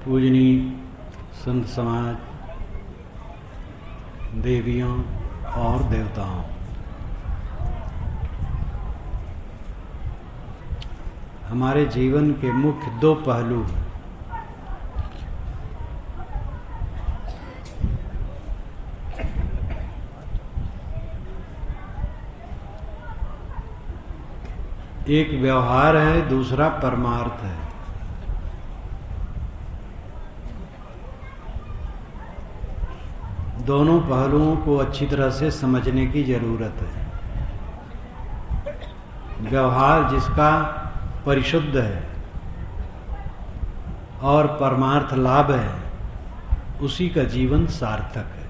पूजनीय संत समाज, देवियों और देवताओं, हमारे जीवन के मुख्य दो पहलू हैं। एक व्यवहार है, दूसरा परमार्थ है। दोनों पहलुओं को अच्छी तरह से समझने की जरूरत है। व्यवहार जिसका परिशुद्ध है और परमार्थ लाभ है, उसी का जीवन सार्थक है।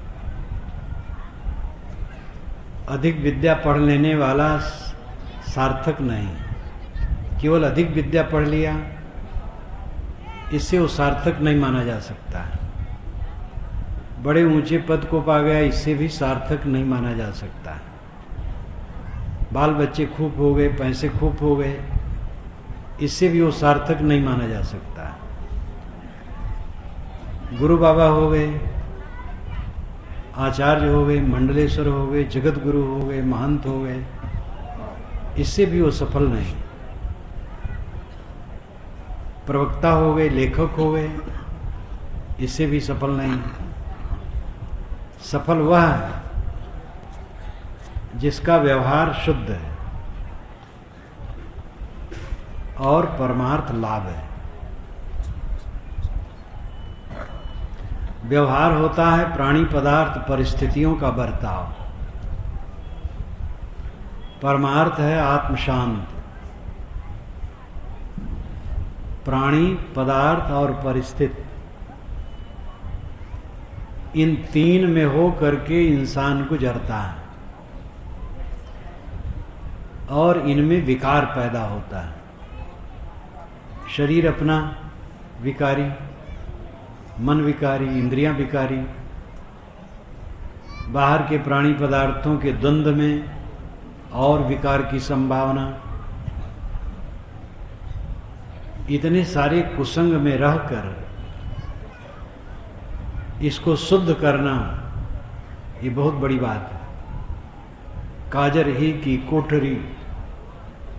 अधिक विद्या पढ़ लेने वाला सार्थक नहीं, केवल अधिक विद्या पढ़ लिया इससे वो सार्थक नहीं माना जा सकता है। बड़े ऊंचे पद को पा गया, इससे भी सार्थक नहीं माना जा सकता है। बाल बच्चे खूब हो गए, पैसे खूब हो गए, इससे भी वो सार्थक नहीं माना जा सकता है। गुरु बाबा हो गए, आचार्य हो गए, मंडलेश्वर हो गए, जगत गुरु हो गए, महंत हो गए, इससे भी वो सफल नहीं। प्रवक्ता हो गए, लेखक हो गए, इससे भी सफल नहीं। सफल वह है जिसका व्यवहार शुद्ध है और परमार्थ लाभ है। व्यवहार होता है प्राणी पदार्थ परिस्थितियों का बर्ताव, परमार्थ है आत्म शांत। प्राणी पदार्थ और परिस्थिति, इन तीन में हो करके इंसान गुजरता है और इनमें विकार पैदा होता है। शरीर अपना विकारी, मन विकारी, इंद्रियां विकारी, बाहर के प्राणी पदार्थों के द्वंद्व में और विकार की संभावना, इतने सारे कुसंग में रहकर इसको शुद्ध करना ये बहुत बड़ी बात है। काजर ही की कोठरी,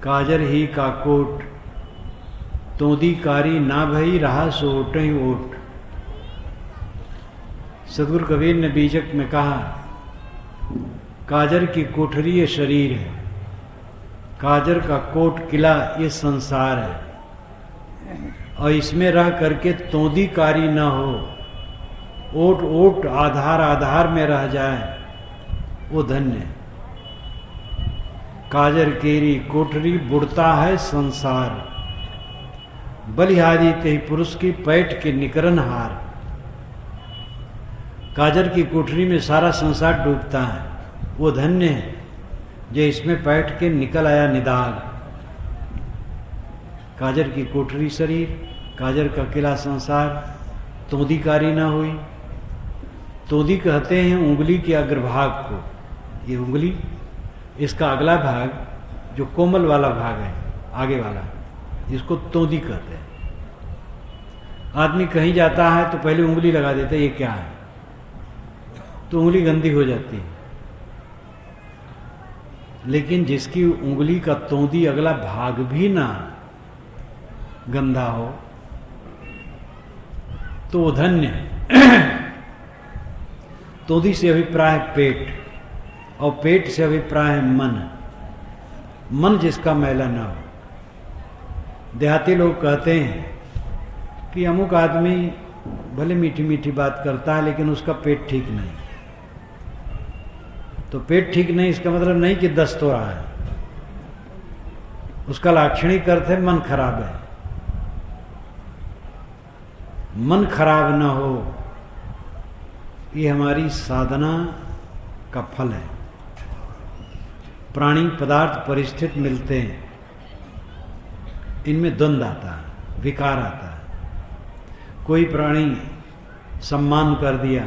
काजर ही का कोट, तोदी कारी ना भई रहा सो ओट ही ओट। सदगुरु कबीर ने बीजक में कहा, काजर की कोठरी ये शरीर है, काजर का कोट किला ये संसार है, और इसमें रह करके तोदी कारी ना हो, ओट ओट आधार आधार में रह जाए, वो धन्य। काजर केरी कोठरी बुड़ता है संसार, बलिहारी ते पुरुष की पैठ के निकरन हार। काजर की कोठरी में सारा संसार डूबता है, वो धन्य है जो इसमें बैठ के निकल आया निदाग। काजर की कोठरी शरीर, काजर का किला संसार, तोदीकारी ना हुई। तोदी कहते हैं उंगली के अग्रभाग को। ये उंगली, इसका अगला भाग जो कोमल वाला भाग है, आगे वाला, इसको तोदी कहते हैं। आदमी कहीं जाता है तो पहले उंगली लगा देता है, ये क्या है, तो उंगली गंदी हो जाती है। लेकिन जिसकी उंगली का तोदी अगला भाग भी ना गंदा हो तो वो धन्य है। तोदी से अभिप्राय पेट, और पेट से अभिप्राय है मन। मन जिसका मैला ना हो। देहाती लोग कहते हैं कि अमुक आदमी भले मीठी मीठी बात करता है लेकिन उसका पेट ठीक नहीं। तो पेट ठीक नहीं इसका मतलब नहीं कि दस्त हो रहा है, उसका लाक्षणिक अर्थ है मन खराब है। मन खराब न हो, ये हमारी साधना का फल है। प्राणी पदार्थ परिस्थिति मिलते हैं, इनमें द्वंद्व आता है, विकार आता है। कोई प्राणी सम्मान कर दिया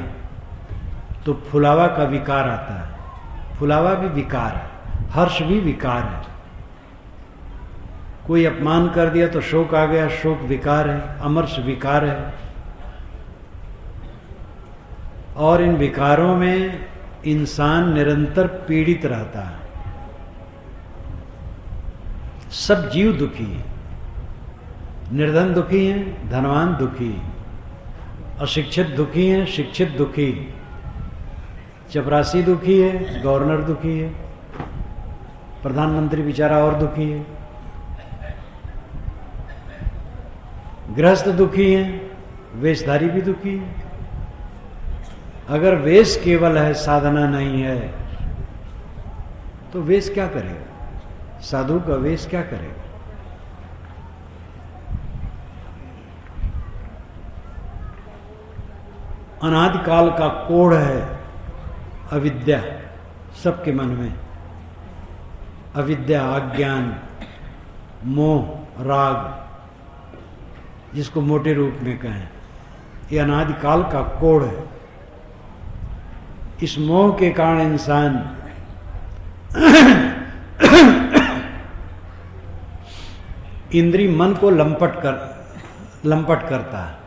तो फुलावा का विकार आता है। फुलावा भी विकार है, हर्ष भी विकार है। कोई अपमान कर दिया तो शोक आ गया, शोक विकार है, अमर्ष विकार है। और इन विकारों में इंसान निरंतर पीड़ित रहता है। सब जीव दुखी है, निर्धन दुखी हैं, धनवान दुखी, अशिक्षित दुखी हैं, शिक्षित दुखी, चपरासी दुखी है, गवर्नर दुखी है, प्रधानमंत्री बेचारा और दुखी है, गृहस्थ दुखी हैं, वेशधारी भी दुखी है। अगर वेश केवल है, साधना नहीं है, तो वेश क्या करेगा? साधु का वेश क्या करेगा? अनादिकाल का कोढ़ है अविद्या सबके मन में। अविद्या, अज्ञान, मोह, राग, जिसको मोटे रूप में कहें, ये अनादिकाल का कोढ़ है। इस मोह के कारण इंसान इंद्रिय मन को लंपट करता है,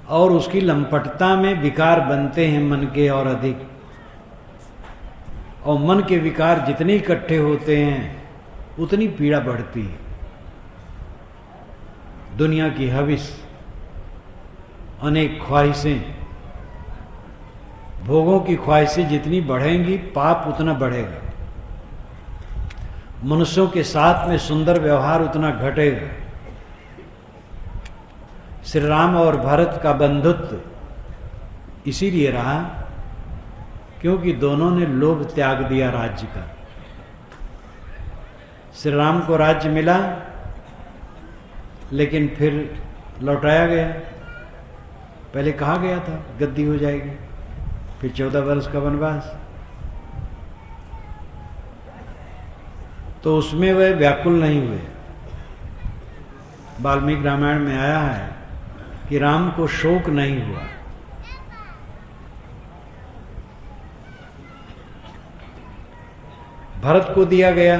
और उसकी लंपटता में विकार बनते हैं मन के और अधिक। और मन के विकार जितने इकट्ठे होते हैं उतनी पीड़ा बढ़ती है। दुनिया की हविस, अनेक ख्वाहिशें, भोगों की ख्वाहिशें जितनी बढ़ेंगी पाप उतना बढ़ेगा। मनुष्यों के साथ में सुंदर व्यवहार उतना घटेगा। श्री राम और भरत का बंधुत्व इसीलिए रहा क्योंकि दोनों ने लोभ त्याग दिया राज्य का। श्री राम को राज्य मिला, लेकिन फिर लौटाया गया। पहले कहा गया था गद्दी हो जाएगी, फिर 14 वर्ष का वनवास। तो उसमें वह व्याकुल नहीं हुए। वाल्मीकि रामायण में आया है कि राम को शोक नहीं हुआ। भरत को दिया गया,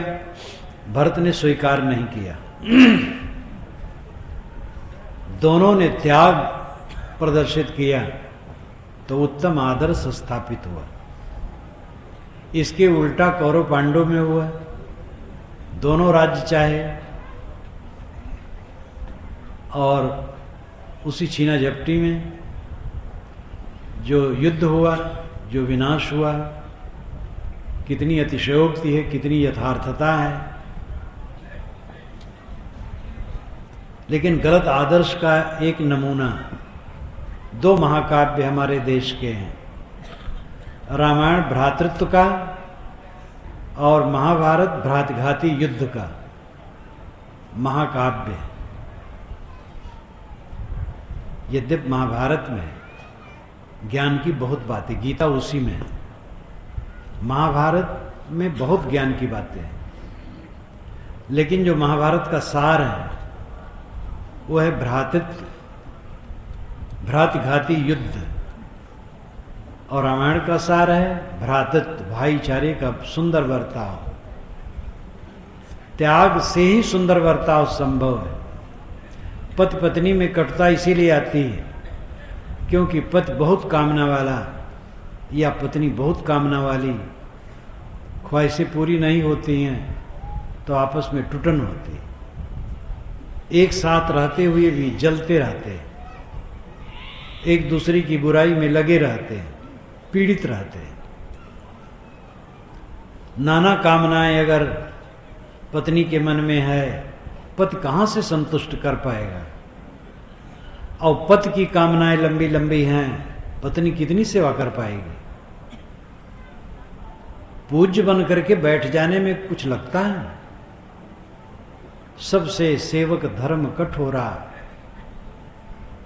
भरत ने स्वीकार नहीं किया। दोनों ने त्याग प्रदर्शित किया तो उत्तम आदर्श स्थापित हुआ। इसके उल्टा कौरव पांडव में हुआ। दोनों राज्य चाहे और उसी छीना झपटी में जो युद्ध हुआ, जो विनाश हुआ, कितनी अतिशयोक्ति है, कितनी यथार्थता है। लेकिन गलत आदर्श का एक नमूना 2 महाकाव्य हमारे देश के हैं। रामायण भ्रातृत्व का और महाभारत भ्रातघाती युद्ध का महाकाव्य। यद्यपि महाभारत में ज्ञान की बहुत बातें, गीता उसी में है। महाभारत में बहुत ज्ञान की बातें हैं, लेकिन जो महाभारत का सार है वो है भ्रातृत्व, भ्रातघाती युद्ध। और रामायण का सार है भ्रातृत्व, भाईचारे का सुंदर बर्ताव। त्याग से ही सुंदर बर्ताव संभव है। पति पत्नी में कटुता इसीलिए आती है क्योंकि पति बहुत कामना वाला या पत्नी बहुत कामना वाली, ख्वाहिशें पूरी नहीं होती हैं तो आपस में टुटन होती है। एक साथ रहते हुए भी जलते रहते हैं, एक दूसरे की बुराई में लगे रहते हैं, पीड़ित रहते हैं। नाना कामनाएं अगर पत्नी के मन में है, पति कहां से संतुष्ट कर पाएगा? और पति की कामनाएं लंबी लंबी हैं, पत्नी कितनी सेवा कर पाएगी? पूज्य बन करके बैठ जाने में कुछ लगता है? सबसे सेवक धर्म कठोरा,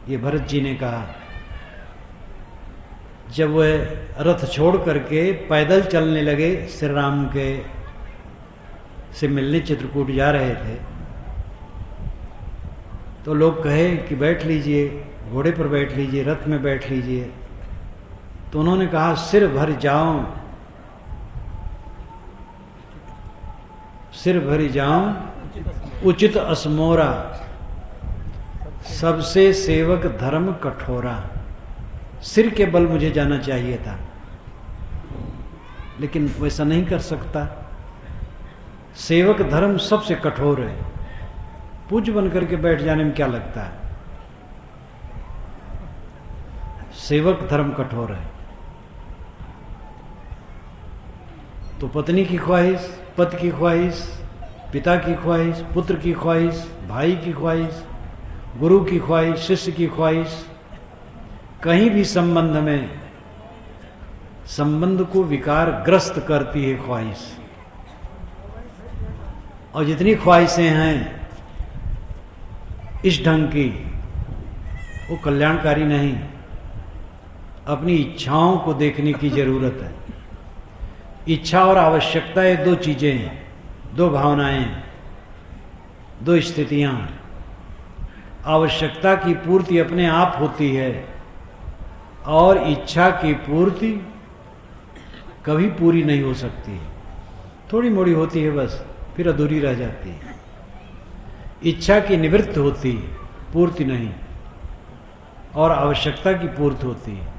ये भरत जी ने कहा। जब वह रथ छोड़ करके पैदल चलने लगे, श्री राम के से मिलने चित्रकूट जा रहे थे, तो लोग कहे कि बैठ लीजिए, घोड़े पर बैठ लीजिए, रथ में बैठ लीजिए। तो उन्होंने कहा सिर भर जाऊं, सिर भरी जाऊं उचित असमोरा। सबसे सेवक धर्म कठोरा। सिर के बल मुझे जाना चाहिए था, लेकिन वैसा नहीं कर सकता। सेवक धर्म सबसे कठोर है। पूज्य बन करके बैठ जाने में क्या लगता है? सेवक धर्म कठोर है। तो पत्नी की ख्वाहिश, पति की ख्वाहिश, पिता की ख्वाहिश, पुत्र की ख्वाहिश, भाई की ख्वाहिश, गुरु की ख्वाहिश, शिष्य की ख्वाहिश, कहीं भी संबंध में संबंध को विकार ग्रस्त करती है ख्वाहिश। और जितनी ख्वाहिशें हैं इस ढंग की, वो कल्याणकारी नहीं। अपनी इच्छाओं को देखने की जरूरत है। इच्छा और आवश्यकता ये दो चीजें हैं, दो भावनाएं, दो स्थितियां। आवश्यकता की पूर्ति अपने आप होती है और इच्छा की पूर्ति कभी पूरी नहीं हो सकती। थोड़ी मोड़ी होती है बस, फिर अधूरी रह जाती है। इच्छा की निवृत्ति होती है, पूर्ति नहीं। और आवश्यकता की पूर्ति होती है।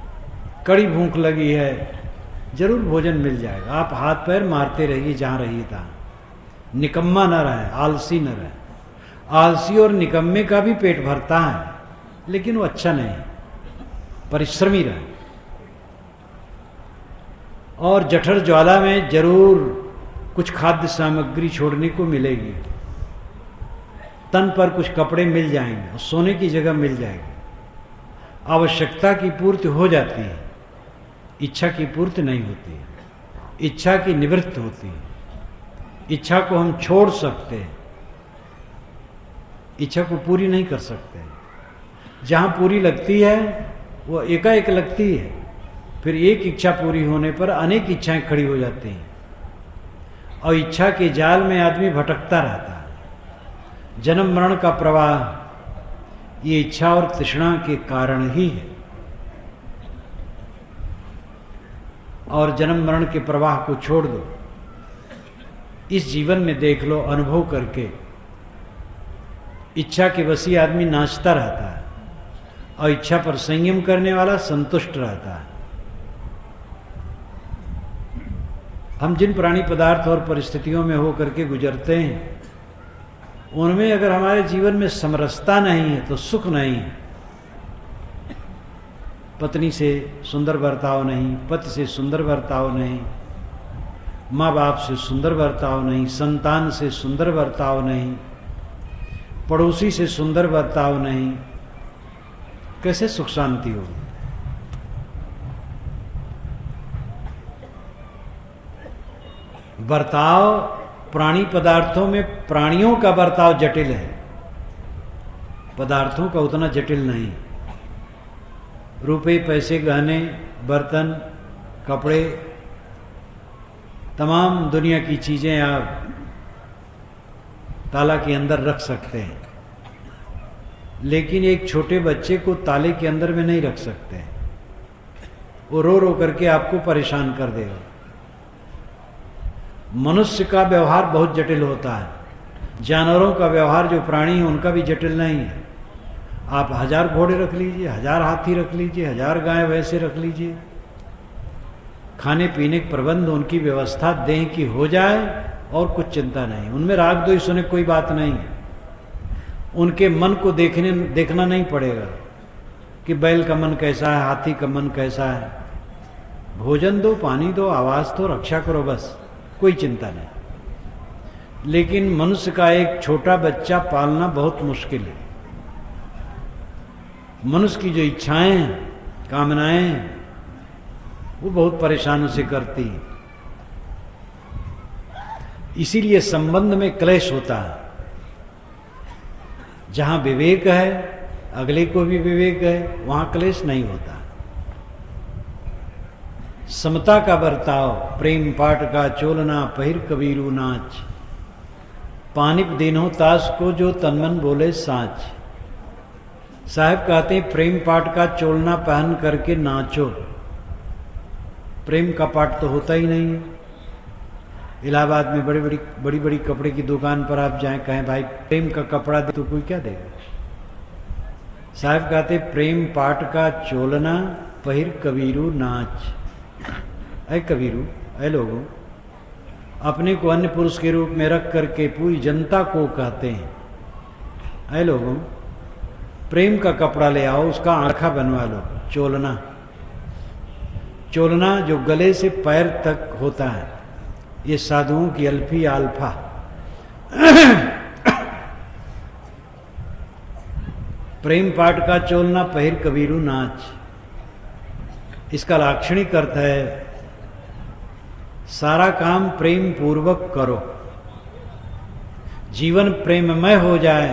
कड़ी भूख लगी है, जरूर भोजन मिल जाएगा। आप हाथ पैर मारते रहिए जहां रहिए था। निकम्मा न रहे, आलसी न रहे। आलसी और निकम्मे का भी पेट भरता है, लेकिन वो अच्छा नहीं। परिश्रमी रहे। और जठर ज्वाला में जरूर कुछ खाद्य सामग्री छोड़ने को मिलेगी। तन पर कुछ कपड़े मिल जाएंगे और सोने की जगह मिल जाएगी। आवश्यकता की पूर्ति हो जाती है, इच्छा की पूर्ति नहीं होती है। इच्छा की निवृत्ति होती है। इच्छा को हम छोड़ सकते हैं, इच्छा को पूरी नहीं कर सकते। जहां पूरी लगती है वो एकाएक लगती है, फिर एक इच्छा पूरी होने पर अनेक इच्छाएं खड़ी हो जाती हैं और इच्छा के जाल में आदमी भटकता रहता है। जन्म मरण का प्रवाह ये इच्छा और तृष्णा के कारण ही है। और जन्म मरण के प्रवाह को छोड़ दो। इस जीवन में देख लो, अनुभव करके, इच्छा के वशी आदमी नाचता रहता है और इच्छा पर संयम करने वाला संतुष्ट रहता है। हम जिन प्राणी पदार्थ और परिस्थितियों में हो करके गुजरते हैं, उनमें अगर हमारे जीवन में समरसता नहीं है तो सुख नहीं है। पत्नी से सुंदर बर्ताव नहीं, पति से सुंदर बर्ताव नहीं, माँ बाप से सुंदर बर्ताव नहीं, संतान से सुंदर बर्ताव नहीं, पड़ोसी से सुंदर बर्ताव नहीं, कैसे सुख शांति होगी? बर्ताव प्राणी पदार्थों में, प्राणियों का बर्ताव जटिल है, पदार्थों का उतना जटिल नहीं। रुपए, पैसे, गहने, बर्तन, कपड़े, तमाम दुनिया की चीजें आप ताला के अंदर रख सकते हैं, लेकिन एक छोटे बच्चे को ताले के अंदर में नहीं रख सकते। वो रो रो करके आपको परेशान कर देगा। मनुष्य का व्यवहार बहुत जटिल होता है। जानवरों का व्यवहार, जो प्राणी है उनका भी जटिल नहीं है। आप 1000 घोड़े रख लीजिए, 1000 हाथी रख लीजिए, 1000 गाय वैसे रख लीजिए, खाने पीने के प्रबंध, उनकी व्यवस्था देह की हो जाए और कुछ चिंता नहीं। उनमें राग द्वेष होने कोई बात नहीं है। उनके मन को देखना नहीं पड़ेगा कि बैल का मन कैसा है, हाथी का मन कैसा है। भोजन दो, पानी दो, आवास दो, रक्षा करो, बस, कोई चिंता नहीं। लेकिन मनुष्य का एक छोटा बच्चा पालना बहुत मुश्किल है। मनुष्य की जो इच्छाएं, कामनाएं, वो बहुत परेशान उसे करती है। इसीलिए संबंध में क्लेश होता है। जहां विवेक है, अगले को भी विवेक है, वहां क्लेश नहीं होता। समता का बर्ताव, प्रेम पाट का चोलना, पहिर कबीरू नाच, पानिप दीनो ताश को जो तनमन बोले साच। साहब कहते हैं प्रेम पाट का चोलना पहन करके नाचो। प्रेम का पाठ तो होता ही नहीं है। इलाहाबाद में बड़ी बड़ी कपड़े की दुकान पर आप जाएं, कहें भाई प्रेम का कपड़ा दे, तो कोई क्या देगा? साहब कहते प्रेम पाट का चोलना पहिर कबीरू नाच। ऐ कबीरू, ऐ लोगों, अपने को अन्य पुरुष के रूप में रख करके पूरी जनता को कहते हैं, ऐ लोगों प्रेम का कपड़ा ले आओ, उसका आंखा बनवा लो। चोलना, चोलना जो गले से पैर तक होता है, ये साधुओं की अल्फी अल्फा। प्रेम पाठ का चोलना पहिर कबीरू नाच, इसका लाक्षणिक अर्थ है सारा काम प्रेम पूर्वक करो, जीवन प्रेममय हो जाए,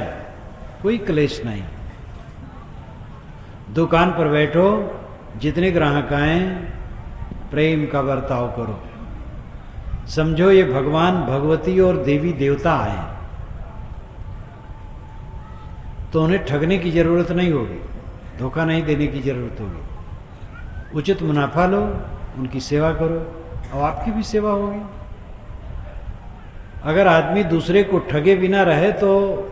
कोई क्लेश नहीं। दुकान पर बैठो, जितने ग्राहक आए प्रेम का बर्ताव करो, समझो ये भगवान भगवती और देवी देवता आए, तो उन्हें ठगने की जरूरत नहीं होगी, धोखा नहीं देने की जरूरत होगी। उचित मुनाफा लो, उनकी सेवा करो और आपकी भी सेवा होगी। अगर आदमी दूसरे को ठगे बिना रहे तो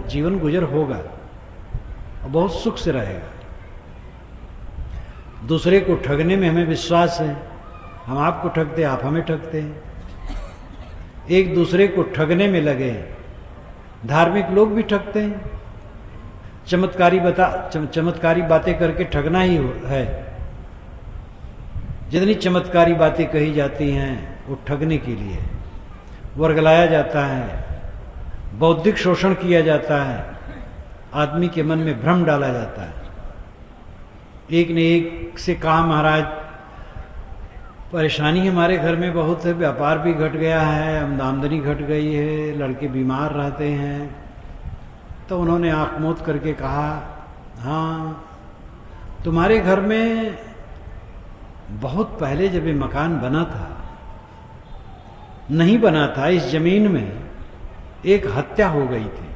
जीवन गुजर होगा और बहुत सुख से रहेगा। दूसरे को ठगने में हमें विश्वास है, हम आपको ठगते, आप हमें ठगते हैं, एक दूसरे को ठगने में लगे हैं। धार्मिक लोग भी ठगते हैं, चमत्कारी बातें करके ठगना ही है। जितनी चमत्कारी बातें कही जाती हैं वो ठगने के लिए, वर्गलाया जाता है, बौद्धिक शोषण किया जाता है, आदमी के मन में भ्रम डाला जाता है। एक ने एक से कहा महाराज परेशानी हमारे घर में बहुत है, व्यापार भी घट गया है, आमदनी घट गई है, लड़के बीमार रहते हैं। तो उन्होंने आंख मूंद करके कहा, हाँ तुम्हारे घर में बहुत पहले जब ये मकान बना था, नहीं बना था, इस जमीन में एक हत्या हो गई थी,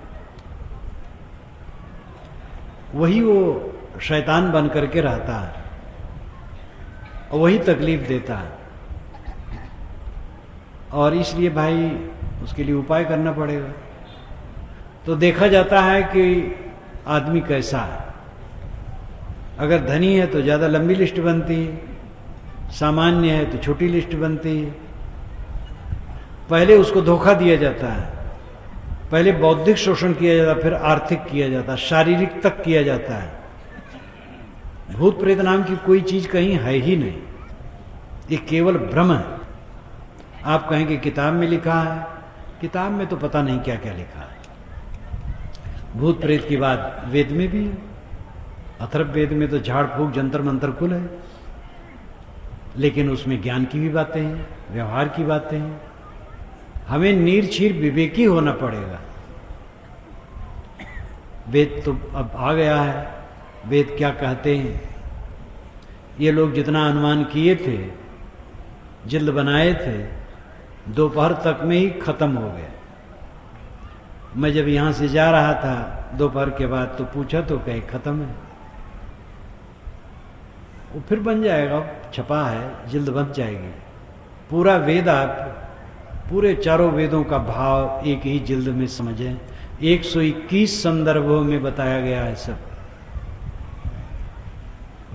वही वो शैतान बन करके रहता है और वही तकलीफ देता है, और इसलिए भाई उसके लिए उपाय करना पड़ेगा। तो देखा जाता है कि आदमी कैसा है, अगर धनी है तो ज़्यादा लंबी लिस्ट बनती है, सामान्य है तो छोटी लिस्ट बनती है। पहले उसको धोखा दिया जाता है, पहले बौद्धिक शोषण किया जाता है, फिर आर्थिक किया जाता है, शारीरिक तक किया जाता है। भूत प्रेत नाम की कोई चीज कहीं है ही नहीं, ये केवल भ्रम है। आप कहेंगे किताब में लिखा है, किताब में तो पता नहीं क्या क्या लिखा है। भूत प्रेत की बात वेद में भी है, अथर्व वेद में तो झाड़ फूक जंतर मंतर कुल है, लेकिन उसमें ज्ञान की भी बातें हैं, व्यवहार की बातें हैं। हमें नीरछीर विवेकी होना पड़ेगा। वेद तो अब आ गया है, वेद क्या कहते हैं, ये लोग जितना अनुमान किए थे, जिल्द बनाए थे, दोपहर तक में ही खत्म हो गए। मैं जब यहां से जा रहा था दोपहर के बाद तो पूछा तो कहे खत्म है, वो फिर बन जाएगा, छपा है, जिल्द बन जाएगी। पूरा वेद आप पूरे चारों वेदों का भाव एक ही जिल्द में समझें। 121 संदर्भों में बताया गया है सब।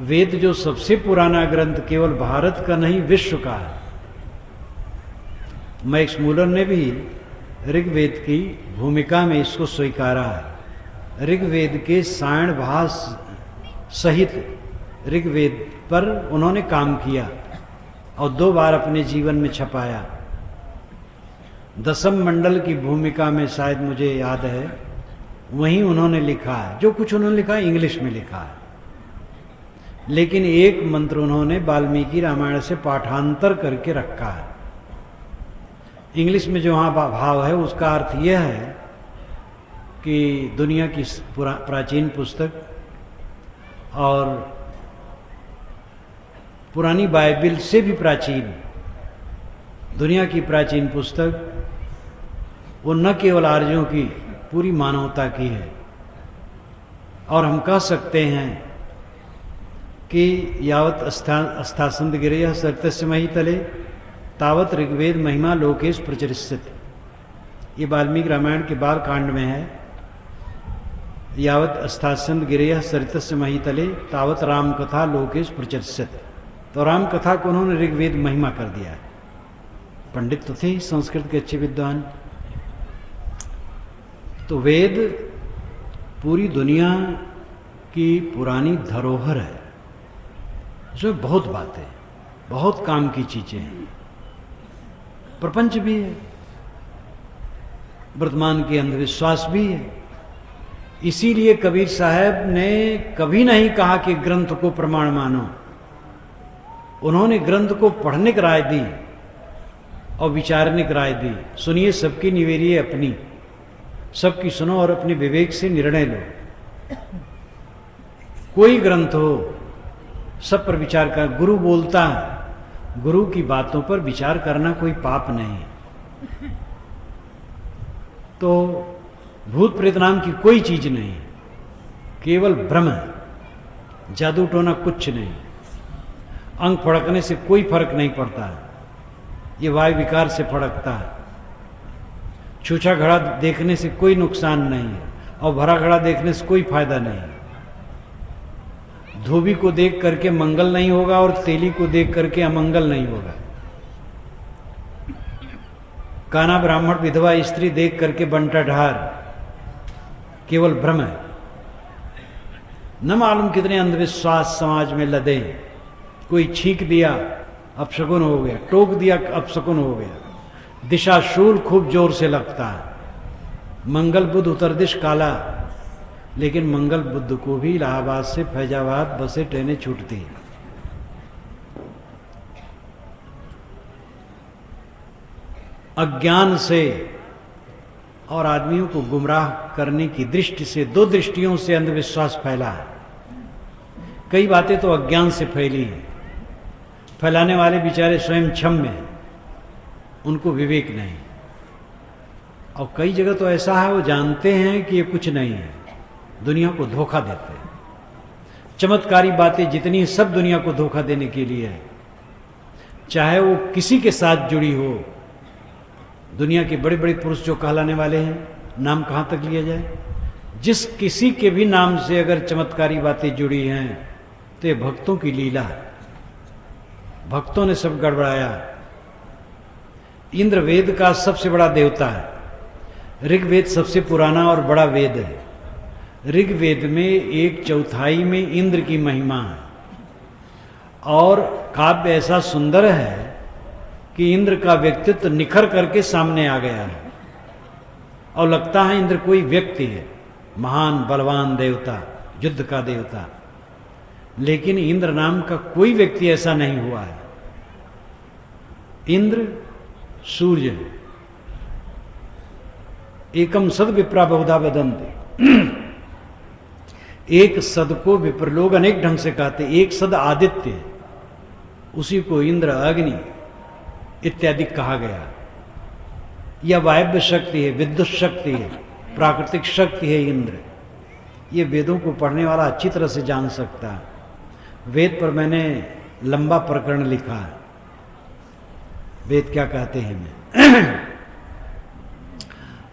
वेद जो सबसे पुराना ग्रंथ केवल भारत का नहीं विश्व का है। मैक्स मूलर ने भी ऋग्वेद की भूमिका में इसको स्वीकारा है। ऋग्वेद के सायण भाष सहित ऋग्वेद पर उन्होंने काम किया और 2 बार अपने जीवन में छपाया। दशम मंडल की भूमिका में शायद मुझे याद है, वहीं उन्होंने लिखा है। जो कुछ उन्होंने लिखा है इंग्लिश में लिखा है, लेकिन एक मंत्र उन्होंने वाल्मीकि रामायण से पाठांतर करके रखा है। इंग्लिश में जो वहाँ भाव है उसका अर्थ यह है कि दुनिया की प्राचीन पुस्तक और पुरानी बाइबिल से भी प्राचीन दुनिया की प्राचीन पुस्तक, वो न केवल आर्यों की, पूरी मानवता की है। और हम कह सकते हैं कि यावत अस्तासंद गिरयः सर्तस्य महीतले तावत ऋग्वेद महिमा लोकेश प्रचरिष्यति। ये वाल्मीकि रामायण के बाल कांड में है। यावत अस्तासंद गिरेय सरितस्य महितले तावत राम कथा लोकेश प्रचर्षित। तो राम कथा को उन्होंने ऋग्वेद महिमा कर दिया है। पंडित तो थे ही संस्कृत के अच्छे विद्वान। तो वेद पूरी दुनिया की पुरानी धरोहर है, उसमें बहुत बातें, बहुत काम की चीजें हैं, प्रपंच भी है, वर्तमान के अंधविश्वास भी है। इसीलिए कबीर साहब ने कभी नहीं कहा कि ग्रंथ को प्रमाण मानो। उन्होंने ग्रंथ को पढ़ने की राय दी और विचारने की राय दी। सुनिए, सबकी निवेरिए अपनी, सबकी सुनो और अपने विवेक से निर्णय लो। कोई ग्रंथ हो, सब पर विचार कर। गुरु बोलता है, गुरु की बातों पर विचार करना कोई पाप नहीं। तो भूत प्रेत नाम की कोई चीज नहीं, केवल भ्रम है, जादू टोना कुछ नहीं। अंग फड़कने से कोई फर्क नहीं पड़ता है, ये वायु विकार से फड़कता है। छूछा घड़ा देखने से कोई नुकसान नहीं है और भरा घड़ा देखने से कोई फायदा नहीं। धोबी को देख करके मंगल नहीं होगा और तेली को देख करके अमंगल नहीं होगा। काना ब्राह्मण विधवा स्त्री देख करके बंटा ढार, केवल भ्रम है। न मालूम कितने अंधविश्वास समाज में लदे। कोई छींक दिया अपशकुन हो गया, टोक दिया अपशकुन हो गया। दिशा शूल खूब जोर से लगता है। मंगल बुध उत्तर दिश काला, लेकिन मंगल बुद्ध को भी इलाहाबाद से फैजाबाद बसें ट्रेनें छूटती। अज्ञान से और आदमियों को गुमराह करने की दृष्टि से, दो दृष्टियों से अंधविश्वास फैला है। कई बातें तो अज्ञान से फैली हैं। फैलाने वाले बेचारे स्वयं क्षम्य हैं, उनको विवेक नहीं। और कई जगह तो ऐसा है, वो जानते हैं कि ये कुछ नहीं है, दुनिया को धोखा देते हैं। चमत्कारी बातें जितनी सब दुनिया को धोखा देने के लिए है, चाहे वो किसी के साथ जुड़ी हो। दुनिया के बड़े बड़े पुरुष जो कहलाने वाले हैं, नाम कहां तक लिया जाए, जिस किसी के भी नाम से अगर चमत्कारी बातें जुड़ी हैं तो ये भक्तों की लीला है। भक्तों ने सब गड़बड़ाया। इंद्र वेद का सबसे बड़ा देवता है। ऋग्वेद सबसे पुराना और बड़ा वेद है। ऋग्वेद में 1/4 में इंद्र की महिमा है और काव्य ऐसा सुंदर है कि इंद्र का व्यक्तित्व निखर करके सामने आ गया है और लगता है इंद्र कोई व्यक्ति है, महान बलवान देवता, युद्ध का देवता। लेकिन इंद्र नाम का कोई व्यक्ति ऐसा नहीं हुआ है। इंद्र सूर्य है। एकम सद विप्रा बहुधा वदन्ति। एक सद को विप्र लोग अनेक ढंग से कहते। एक सद आदित्य, उसी को इंद्र, अग्नि इत्यादि कहा गया। यह वायव्य शक्ति है, विद्युत शक्ति है, प्राकृतिक शक्ति है इंद्र। ये वेदों को पढ़ने वाला अच्छी तरह से जान सकता है। वेद पर मैंने लंबा प्रकरण लिखा है, वेद क्या कहते हैं मैं।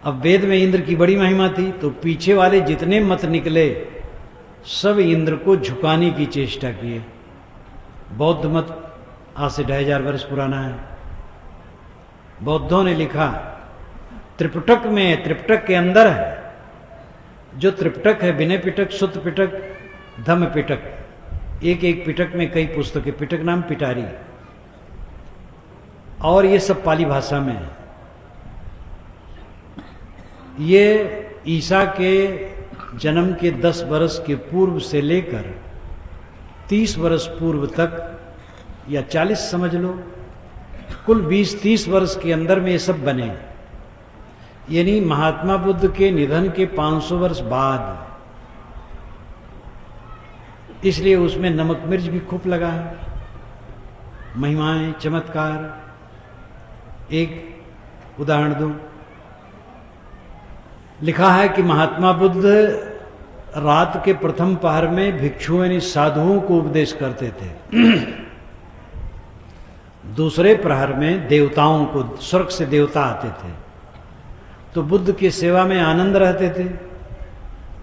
अब वेद में इंद्र की बड़ी महिमा थी, तो पीछे वाले जितने मत निकले सब इंद्र को झुकाने की चेष्टा किए। बौद्ध मत आज से 2500 वर्ष पुराना है। बौद्धों ने लिखा, त्रिपिटक में, त्रिपिटक के अंदर है जो त्रिपिटक है, विनय पिटक, सुत्त पिटक, धम्म पिटक, एक एक पिटक में कई पुस्तकें। पिटक नाम पिटारी, और ये सब पाली भाषा में है। ये ईसा के जन्म के 10 वर्ष के पूर्व से लेकर 30 वर्ष पूर्व तक, या 40 समझ लो, कुल 20-30 वर्ष के अंदर में ये सब बने। यानी महात्मा बुद्ध के निधन के 500 वर्ष बाद। इसलिए उसमें नमक मिर्च भी खूब लगा है, महिमाएं, चमत्कार। एक उदाहरण दूं, लिखा है कि महात्मा बुद्ध रात के प्रथम पहर में भिक्षुओं यानी साधुओं को उपदेश करते थे। दूसरे प्रहर में देवताओं को, स्वर्ग से देवता आते थे, तो बुद्ध की सेवा में आनंद रहते थे।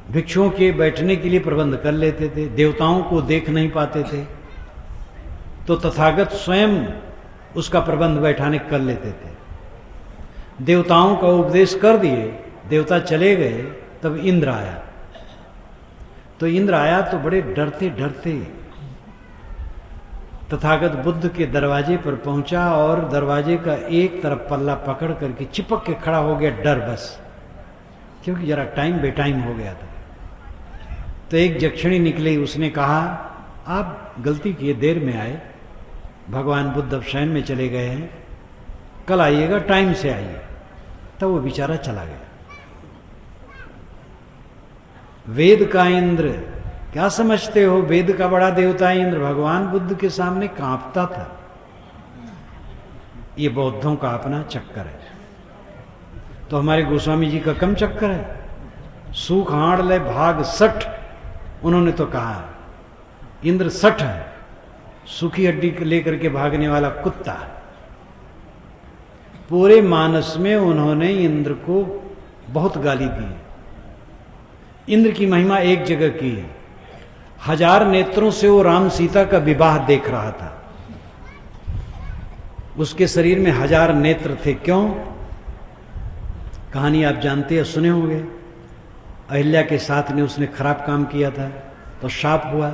भिक्षुओं के बैठने के लिए प्रबंध कर लेते थे, देवताओं को देख नहीं पाते थे तो तथागत स्वयं उसका प्रबंध बैठाने कर लेते थे। देवताओं का उपदेश कर दिए, देवता चले गए, तब इंद्र आया। तो इंद्र आया तो बड़े डरते डरते तथागत बुद्ध के दरवाजे पर पहुंचा और दरवाजे का एक तरफ पल्ला पकड़ करके चिपक के खड़ा हो गया, डर बस, क्योंकि जरा टाइम बेटाइम हो गया था। तो एक यक्षिणी निकली, उसने कहा आप गलती किए, देर में आए, भगवान बुद्ध अब शयन में चले गए हैं, कल आइएगा, टाइम से आइए। तब वो बेचारा चला गया। वेद का इंद्र, क्या समझते हो, वेद का बड़ा देवता इंद्र भगवान बुद्ध के सामने कांपता था। ये बौद्धों का अपना चक्कर है। तो हमारे गोस्वामी जी का कम चक्कर है। सूख हाड़ ले भाग सठ, उन्होंने तो कहा इंद्र सठ है, सूखी हड्डी लेकर के भागने वाला कुत्ता। पूरे मानस में उन्होंने इंद्र को बहुत गाली दी। इंद्र की महिमा एक जगह की है, 1000 नेत्रों से वो राम सीता का विवाह देख रहा था। उसके शरीर में 1000 नेत्र थे। क्यों? कहानी आप जानते हैं, सुने होंगे। अहिल्या के साथ ने उसने खराब काम किया था तो शाप हुआ,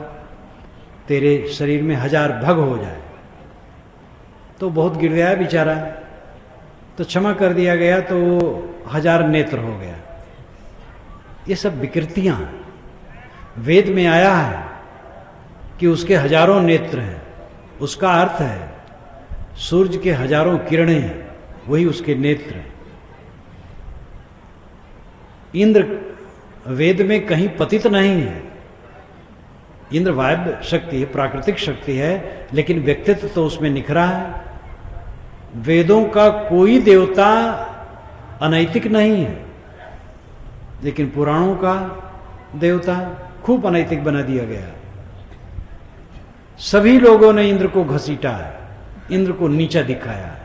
तेरे शरीर में 1000 भग हो जाए। तो बहुत गिर गया बेचारा, तो क्षमा कर दिया गया, तो वो 1000 नेत्र हो गया। ये सब विकृतियां वेद में आया है कि उसके 1000 नेत्र हैं। उसका अर्थ है सूर्य के 1000 किरणें हैं, वही उसके नेत्र हैं। इंद्र वेद में कहीं पतित नहीं है। इंद्र वायव्य शक्ति है, प्राकृतिक शक्ति है, लेकिन व्यक्तित्व तो उसमें निखरा है। वेदों का कोई देवता अनैतिक नहीं है, लेकिन पुराणों का देवता खूब अनैतिक बना दिया गया। सभी लोगों ने इंद्र को घसीटा है, इंद्र को नीचा दिखाया।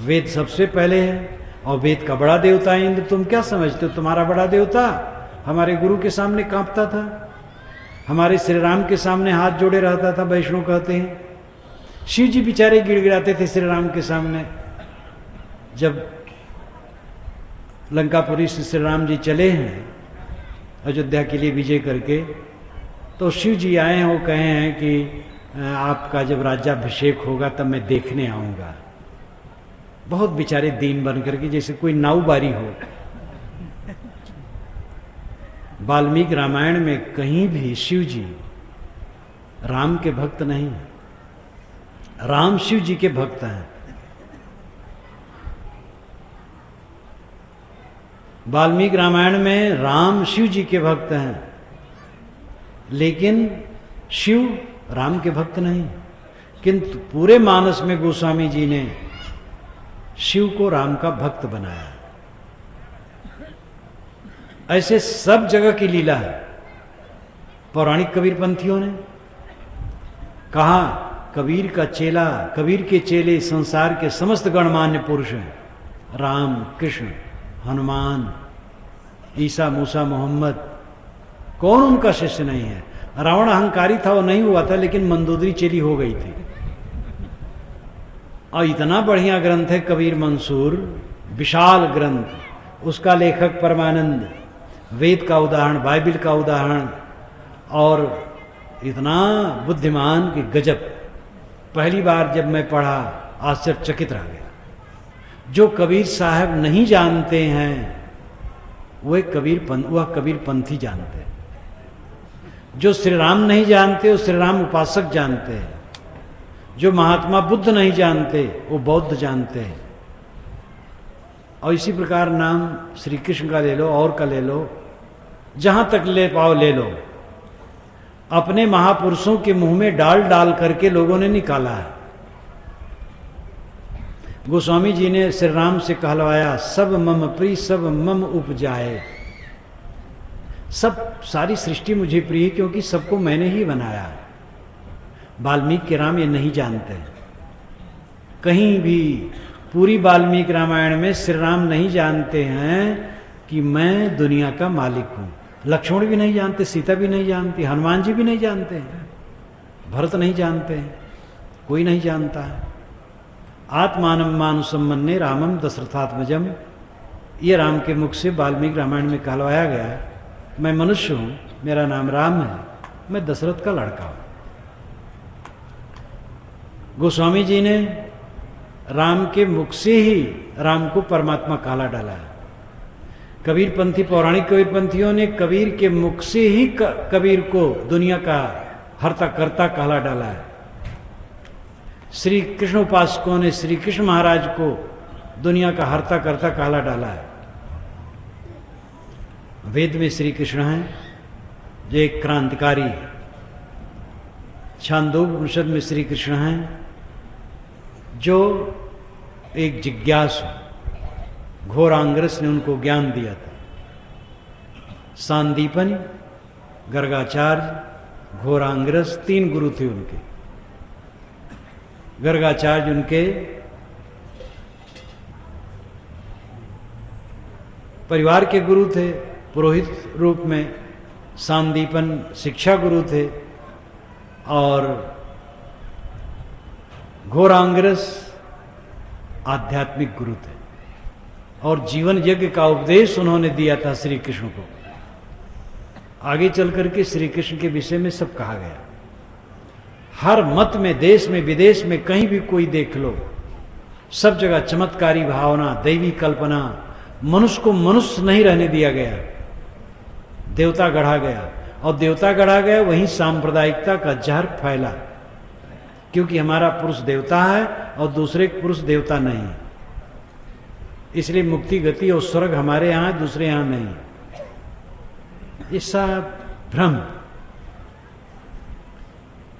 वेद सबसे पहले है और वेद का बड़ा देवता है इंद्र। तुम क्या समझते हो, तुम्हारा बड़ा देवता हमारे गुरु के सामने कांपता था, हमारे श्री राम के सामने हाथ जोड़े रहता था, वैष्णव कहते हैं। शिव जी बेचारे गिड़गिड़ाते थे श्री राम के सामने। जब लंकापुरी से श्री राम जी चले हैं अयोध्या के लिए विजय करके, तो शिव जी आए हैं, वो कहे हैं कि आपका जब राज्याभिषेक होगा तब मैं देखने आऊंगा। बहुत बेचारे दीन बन करके, जैसे कोई नावबारी हो। वाल्मीकि रामायण में कहीं भी शिव जी राम के भक्त नहीं है, राम शिव जी के भक्त हैं। वाल्मीकि रामायण में राम शिव जी के भक्त हैं, लेकिन शिव राम के भक्त नहीं। किंतु पूरे मानस में गोस्वामी जी ने शिव को राम का भक्त बनाया। ऐसे सब जगह की लीला है। पौराणिक कबीरपंथियों ने कहा कबीर का चेला, कबीर के चेले संसार के समस्त गणमान्य पुरुष हैं। राम, कृष्ण, हनुमान, ईसा, मूसा, मोहम्मद, कौन उनका शिष्य नहीं है। रावण अहंकारी था, वो नहीं हुआ था, लेकिन मंदोदरी चेली हो गई थी। और इतना बढ़िया ग्रंथ है कबीर मंसूर, विशाल ग्रंथ। उसका लेखक परमानंद, वेद का उदाहरण, बाइबिल का उदाहरण, और इतना बुद्धिमान कि गजब। पहली बार जब मैं पढ़ा आश्चर्यचकित रह गया। जो कबीर साहब नहीं जानते हैं वह कबीरपंथी जानते हैं। जो श्री राम नहीं जानते वो श्री राम उपासक जानते हैं। जो महात्मा बुद्ध नहीं जानते वो बौद्ध जानते हैं। और इसी प्रकार नाम श्री कृष्ण का ले लो, और का ले लो, जहां तक ले पाओ ले लो। अपने महापुरुषों के मुंह में डाल डाल करके लोगों ने निकाला है। गोस्वामी जी ने श्री राम से कहलवाया, सब मम प्रिय सब मम उपजाए। सब सारी सृष्टि मुझे प्रिय, क्योंकि सबको मैंने ही बनाया है। वाल्मीकि के राम ये नहीं जानते। कहीं भी पूरी वाल्मीकि रामायण में श्री राम नहीं जानते हैं कि मैं दुनिया का मालिक हूं। लक्ष्मण भी नहीं जानते, सीता भी नहीं जानती, हनुमान जी भी नहीं जानते हैं, भरत नहीं जानते हैं, कोई नहीं जानता है। आत्मानम मानुसम मन्ये रामम दशरथात्मजम, ये राम के मुख से वाल्मीकि रामायण में कहलवाया गया है, मैं मनुष्य हूं, मेरा नाम राम है, मैं दशरथ का लड़का हूं। गोस्वामी जी ने राम के मुख से ही राम को परमात्मा कहला डाला है। कबीर पंथी, पौराणिक कबीर पंथियों ने कबीर के मुख से ही कबीर को दुनिया का हर्ता कर्ता कहला डाला है। श्री कृष्ण उपासकों ने श्री कृष्ण महाराज को दुनिया का हर्ता कर्ता कहला डाला है। वेद में श्री कृष्ण हैं जो एक क्रांतिकारी है। छांदोग्य उपनिषद में श्री कृष्ण हैं जो एक जिज्ञासु, घोरांग्रस ने उनको ज्ञान दिया था। सांदीपन, गर्गाचार्य, घोरांग्रस, 3 गुरु थे उनके। गर्गाचार्य उनके परिवार के गुरु थे, पुरोहित रूप में। सांदीपन शिक्षा गुरु थे और घोरांग्रस आध्यात्मिक गुरु थे। और जीवन यज्ञ का उपदेश उन्होंने दिया था श्री कृष्ण को। आगे चल करके श्री कृष्ण के विषय में सब कहा गया। हर मत में, देश में, विदेश में, कहीं भी कोई देख लो, सब जगह चमत्कारी भावना, दैवी कल्पना, मनुष्य को मनुष्य नहीं रहने दिया गया, देवता गढ़ा गया। और देवता गढ़ा गया, वहीं सांप्रदायिकता का जहर फैला, क्योंकि हमारा पुरुष देवता है और दूसरे पुरुष देवता नहीं है। इसलिए मुक्ति, गति और स्वर्ग हमारे यहां, दूसरे यहां नहीं। ये सब भ्रम।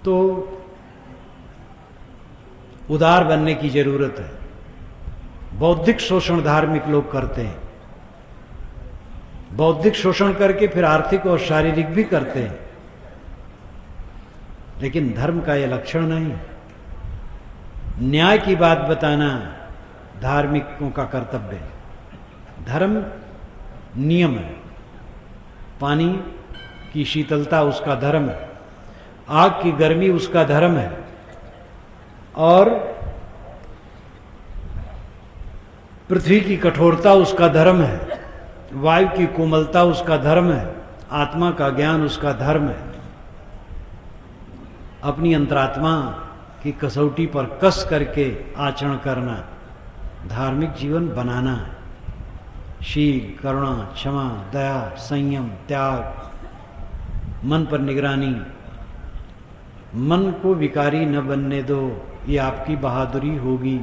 तो उदार बनने की जरूरत है। बौद्धिक शोषण धार्मिक लोग करते हैं, बौद्धिक शोषण करके फिर आर्थिक और शारीरिक भी करते हैं, लेकिन धर्म का यह लक्षण नहीं। न्याय की बात बताना धार्मिकों का कर्तव्य है। धर्म नियम है। पानी की शीतलता उसका धर्म है, आग की गर्मी उसका धर्म है, और पृथ्वी की कठोरता उसका धर्म है, वायु की कोमलता उसका धर्म है, आत्मा का ज्ञान उसका धर्म है। अपनी अंतरात्मा की कसौटी पर कस करके आचरण करना, धार्मिक जीवन बनाना है। शील, करुणा, क्षमा, दया, संयम, त्याग, मन पर निगरानी, मन को विकारी न बनने दो, ये आपकी बहादुरी होगी।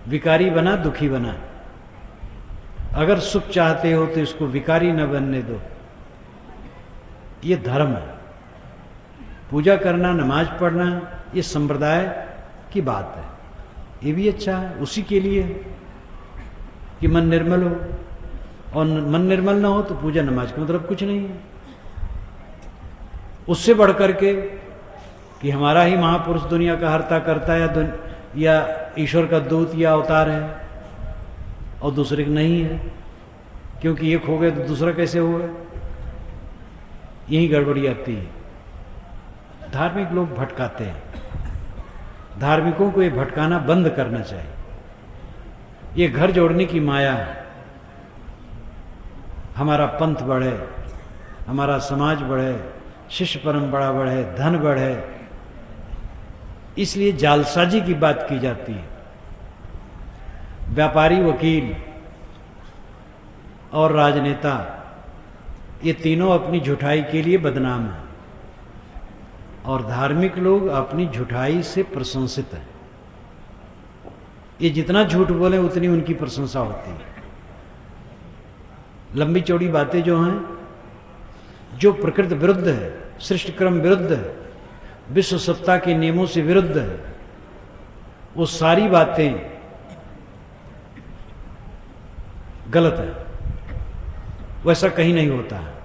विकारी बना, दुखी बना। अगर सुख चाहते हो तो इसको विकारी न बनने दो, ये धर्म है। पूजा करना, नमाज पढ़ना, ये संप्रदाय की बात है, ये भी अच्छा है, उसी के लिए कि मन निर्मल हो। और मन निर्मल ना हो तो पूजा नमाज का मतलब कुछ नहीं है। उससे बढ़ करके कि हमारा ही महापुरुष दुनिया का हर्ता करता है या ईश्वर का दूत या अवतार है और दूसरे का नहीं है, क्योंकि एक हो गए तो दूसरा कैसे होगा, यही गड़बड़ी आती है। धार्मिक लोग भटकाते हैं। धार्मिकों को ये भटकाना बंद करना चाहिए। ये घर जोड़ने की माया है। हमारा पंथ बढ़े, हमारा समाज बढ़े, शिष्य परंपरा बढ़े, धन बढ़े, इसलिए जालसाजी की बात की जाती है। व्यापारी, वकील और राजनेता, ये तीनों अपनी झूठाई के लिए बदनाम हैं, और धार्मिक लोग अपनी झूठाई से प्रशंसित हैं। ये जितना झूठ बोले उतनी उनकी प्रशंसा होती है। लंबी चौड़ी बातें जो हैं, जो प्रकृति विरुद्ध है, सृष्टि क्रम विरुद्ध है, विश्व सत्ता के नियमों से विरुद्ध है, वो सारी बातें गलत है। वैसा कहीं नहीं होता है।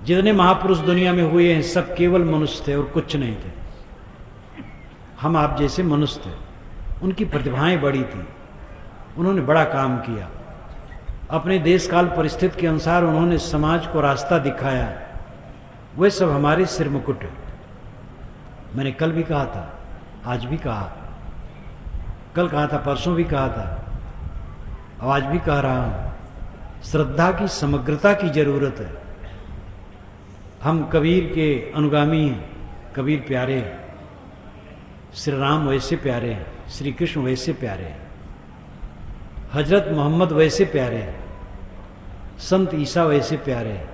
जितने महापुरुष दुनिया में हुए हैं सब केवल मनुष्य थे और कुछ नहीं थे। हम आप जैसे मनुष्य थे। उनकी प्रतिभाएं बड़ी थी, उन्होंने बड़ा काम किया। अपने देश काल परिस्थिति के अनुसार उन्होंने समाज को रास्ता दिखाया, वे सब हमारे सिर मुकुट। मैंने कल भी कहा था, आज भी कहा, कल कहा था, परसों भी कहा था, अब आज भी कह रहा हूं, श्रद्धा की समग्रता की जरूरत है। हम कबीर के अनुगामी हैं, कबीर प्यारे हैं, श्री राम वैसे प्यारे हैं, श्री कृष्ण वैसे प्यारे हैं, हजरत मोहम्मद वैसे प्यारे हैं, संत ईसा वैसे प्यारे हैं,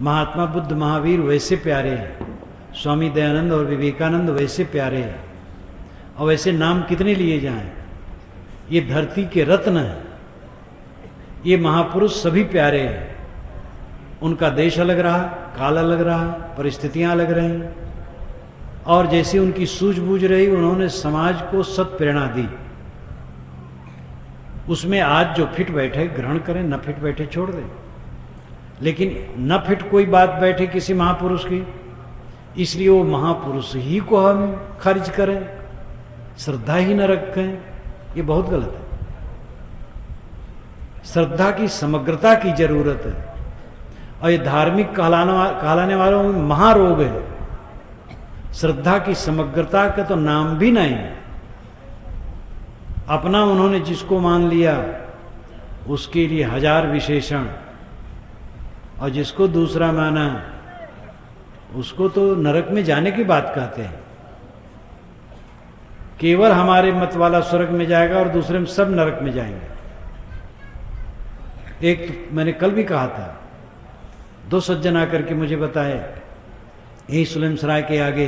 महात्मा बुद्ध महावीर वैसे प्यारे हैं, स्वामी दयानंद और विवेकानंद वैसे प्यारे हैं। और वैसे नाम कितने लिए जाएं? ये धरती के रत्न हैं, ये महापुरुष सभी प्यारे हैं। उनका देश अलग रहा, काल अलग रहा, परिस्थितियां अलग रहीं, और जैसी उनकी सूझबूझ रही उन्होंने समाज को सत प्रेरणा दी। उसमें आज जो फिट बैठे ग्रहण करें, न फिट बैठे छोड़ दें। लेकिन न फिट कोई बात बैठे किसी महापुरुष की, इसलिए वो महापुरुष ही को हम खारिज करें, श्रद्धा ही न रखें, ये बहुत गलत है। श्रद्धा की समग्रता की जरूरत है, और ये धार्मिक कहलाने वालों में महारोग है। श्रद्धा की समग्रता का तो नाम भी नहीं। अपना उन्होंने जिसको मान लिया उसके लिए हजार विशेषण, और जिसको दूसरा माना उसको तो नरक में जाने की बात कहते हैं। केवल हमारे मत वाला स्वर्ग में जाएगा और दूसरे में सब नरक में जाएंगे। एक तो मैंने कल भी कहा था, दो सज्जन आकर के मुझे बताए, यही सुलेमसराय के आगे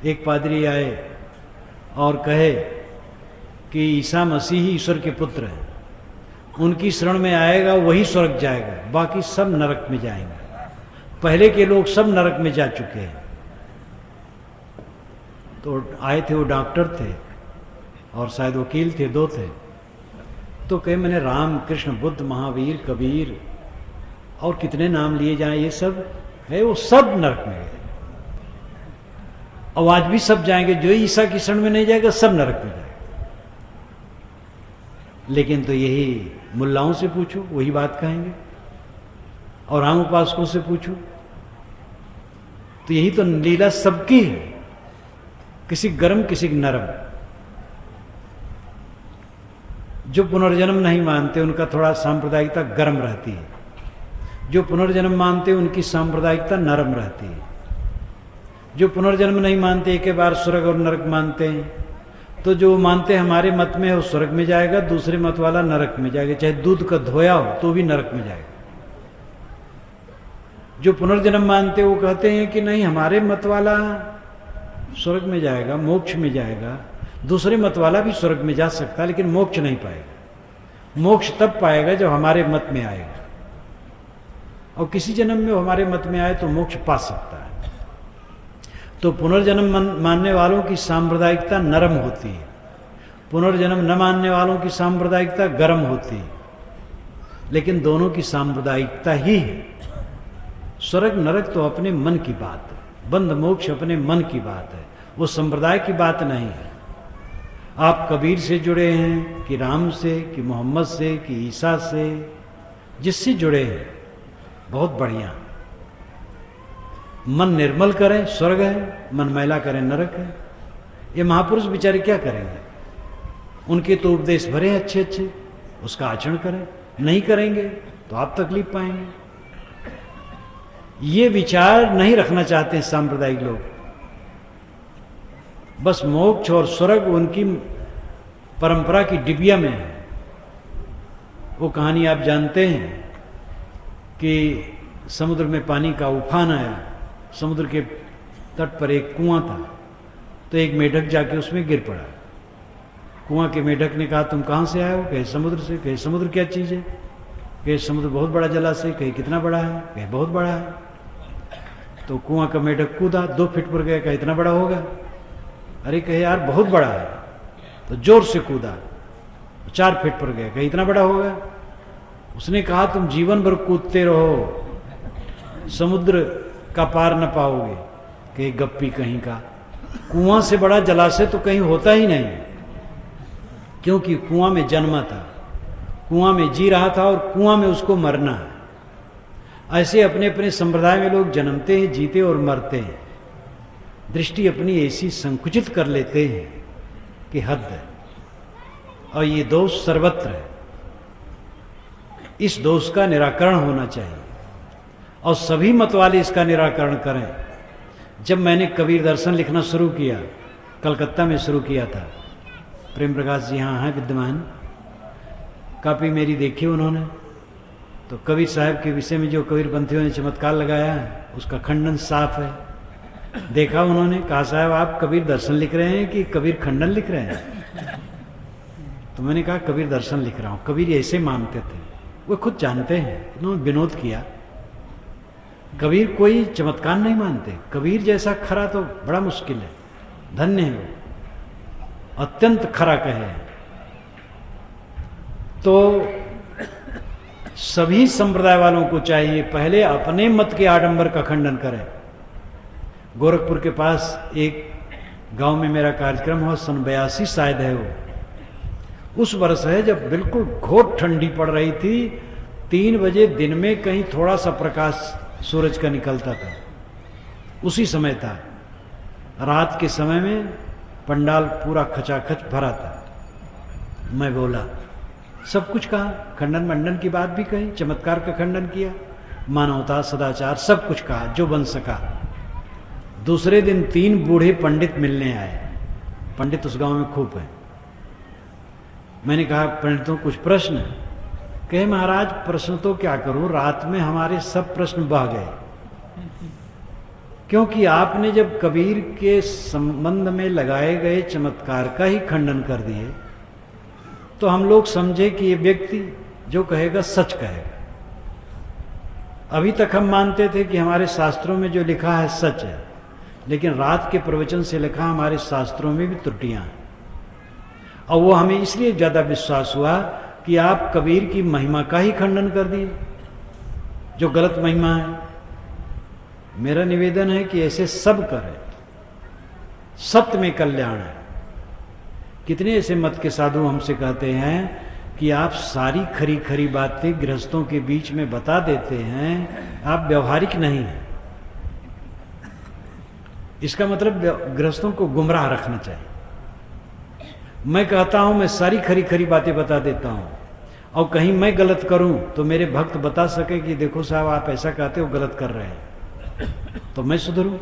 एक पादरी आए और कहे कि ईसा मसीह ही ईश्वर के पुत्र हैं, उनकी शरण में आएगा वही स्वर्ग जाएगा, बाकी सब नरक में जाएंगे। पहले के लोग सब नरक में जा चुके हैं। तो आए थे, वो डॉक्टर थे और शायद वकील थे, दो थे। तो कहे मैंने राम कृष्ण बुद्ध महावीर कबीर और कितने नाम लिए जाएं, ये सब है, वो सब नरक में गए। और आज भी सब जाएंगे, जो ईसा की शरण में नहीं जाएगा सब नरक में जाएगा। लेकिन तो यही मुल्लाओं से पूछो वही बात कहेंगे, और राम उपासकों से पूछो तो यही तो लीला सबकी है, किसी गरम किसी नरम। जो पुनर्जन्म नहीं मानते उनका थोड़ा सांप्रदायिकता गर्म रहती है, जो पुनर्जन्म मानते उनकी सांप्रदायिकता नरम रहती है। जो पुनर्जन्म नहीं मानते, एक बार स्वर्ग और नरक मानते हैं, तो जो मानते हमारे मत में है वो स्वर्ग में जाएगा, दूसरे मत वाला नरक में जाएगा, चाहे दूध का धोया हो तो भी नरक में जाएगा। जो पुनर्जन्म मानते वो कहते हैं कि नहीं हमारे मत वाला स्वर्ग में जाएगा, मोक्ष में जाएगा, दूसरे मत वाला भी स्वर्ग में जा सकता है लेकिन मोक्ष नहीं पाएगा। मोक्ष तब पाएगा जब हमारे मत में आएगा, और किसी जन्म में हमारे मत में आए तो मोक्ष पा सकता है। तो पुनर्जन्म मानने वालों की सांप्रदायिकता नरम होती है, पुनर्जन्म न मानने वालों की सांप्रदायिकता गर्म होती है, लेकिन दोनों की सांप्रदायिकता ही है। स्वर्ग नरक तो अपने मन की बात है, बंध मोक्ष अपने मन की बात है, वो संप्रदाय की बात नहीं है। आप कबीर से जुड़े हैं कि राम से कि मोहम्मद से कि ईसा से, जिससे जुड़े हैं बहुत बढ़िया। मन निर्मल करें स्वर्ग है, मन मैला करें नरक है। ये महापुरुष बेचारे क्या करेंगे? उनके तो उपदेश भरे हैं अच्छे अच्छे, उसका आचरण करें। नहीं करेंगे तो आप तकलीफ पाएंगे। ये विचार नहीं रखना चाहते हैं सांप्रदायिक लोग। बस मोक्ष और स्वर्ग उनकी परंपरा की डिबिया में है। वो कहानी आप जानते हैं कि समुद्र में पानी का उफान आया, समुद्र के तट पर एक कुआं था, तो एक मेढक जाके उसमें गिर पड़ा। कुआं के मेढक ने कहा तुम कहां से आए हो? कहे समुद्र से। कहे समुद्र क्या चीज है? कहे समुद्र बहुत बड़ा जलाशय। कहे कितना बड़ा है? कहे बहुत बड़ा है। तो कुआं का मेढक कूदा, 2 फीट पर गया। कहा इतना बड़ा होगा? अरे कहे यार बहुत बड़ा है। तो जोर से कूदा, 4 फीट पर गया। कहे इतना बड़ा होगा? उसने कहा तुम जीवन भर कूदते रहो, समुद्र का पार न पाओगे। कहे गप्पी कहीं का, कुआं से बड़ा जलाशय तो कहीं होता ही नहीं, क्योंकि कुआं में जन्मा था, कुआं में जी रहा था और कुआं में उसको मरना है। ऐसे अपने अपने संप्रदाय में लोग जन्मते हैं, जीते और मरते हैं। दृष्टि अपनी ऐसी संकुचित कर लेते हैं कि हद है। और ये दोष सर्वत्र है। इस दोष का निराकरण होना चाहिए और सभी मत वाले इसका निराकरण करें। जब मैंने कबीर दर्शन लिखना शुरू किया, कलकत्ता में शुरू किया था, प्रेम प्रकाश जी यहाँ हैं विद्यमान, कापी मेरी देखी उन्होंने, तो कबीर साहब के विषय में जो कबीरपंथियों ने चमत्कार लगाया है उसका खंडन साफ है। देखा उन्होंने, कहा साहब आप कबीर दर्शन लिख रहे हैं कि कबीर खंडन लिख रहे हैं? तो मैंने कहा कबीर दर्शन लिख रहा हूं। कबीर ऐसे मानते थे, वो खुद जानते हैं, उन्होंने विनोद किया। कबीर कोई चमत्कार नहीं मानते। कबीर जैसा खरा तो बड़ा मुश्किल है, धन्य है वो, अत्यंत खरा कहे। तो सभी संप्रदाय वालों को चाहिए पहले अपने मत के आडंबर का खंडन करें। गोरखपुर के पास एक गांव में मेरा कार्यक्रम हुआ, सन 82 शायद है वो, उस वर्ष है जब बिल्कुल घोर ठंडी पड़ रही थी। 3 बजे दिन में कहीं थोड़ा सा प्रकाश सूरज का निकलता था, उसी समय था। रात के समय में पंडाल पूरा खचाखच भरा था। मैं बोला, सब कुछ कहा, खंडन मंडन की बात भी कही, चमत्कार का खंडन किया, मानवता सदाचार सब कुछ कहा जो बन सका। दूसरे दिन 3 बूढ़े पंडित मिलने आए। पंडित उस गांव में खूब है। मैंने कहा पंडितों कुछ प्रश्न? कहे महाराज प्रश्न तो क्या करूं, रात में हमारे सब प्रश्न बह गए, क्योंकि आपने जब कबीर के संबंध में लगाए गए चमत्कार का ही खंडन कर दिए तो हम लोग समझे कि ये व्यक्ति जो कहेगा सच कहेगा। अभी तक हम मानते थे कि हमारे शास्त्रों में जो लिखा है सच है, लेकिन रात के प्रवचन से लिखा हमारे शास्त्रों में भी त्रुटियां हैं। और वो हमें इसलिए ज्यादा विश्वास हुआ कि आप कबीर की महिमा का ही खंडन कर दिए, जो गलत महिमा है। मेरा निवेदन है कि ऐसे सब करें, सत्य में कल्याण है। कितने ऐसे मत के साधु हमसे कहते हैं कि आप सारी खरी खरी बातें गृहस्थों के बीच में बता देते हैं, आप व्यवहारिक नहीं हैं। इसका मतलब गृहस्थों को गुमराह रखना चाहिए। मैं कहता हूं मैं सारी खरी खरी बातें बता देता हूं, और कहीं मैं गलत करूं तो मेरे भक्त बता सके कि देखो साहब आप ऐसा कहते हो, गलत कर रहे हैं, तो मैं सुधरूं।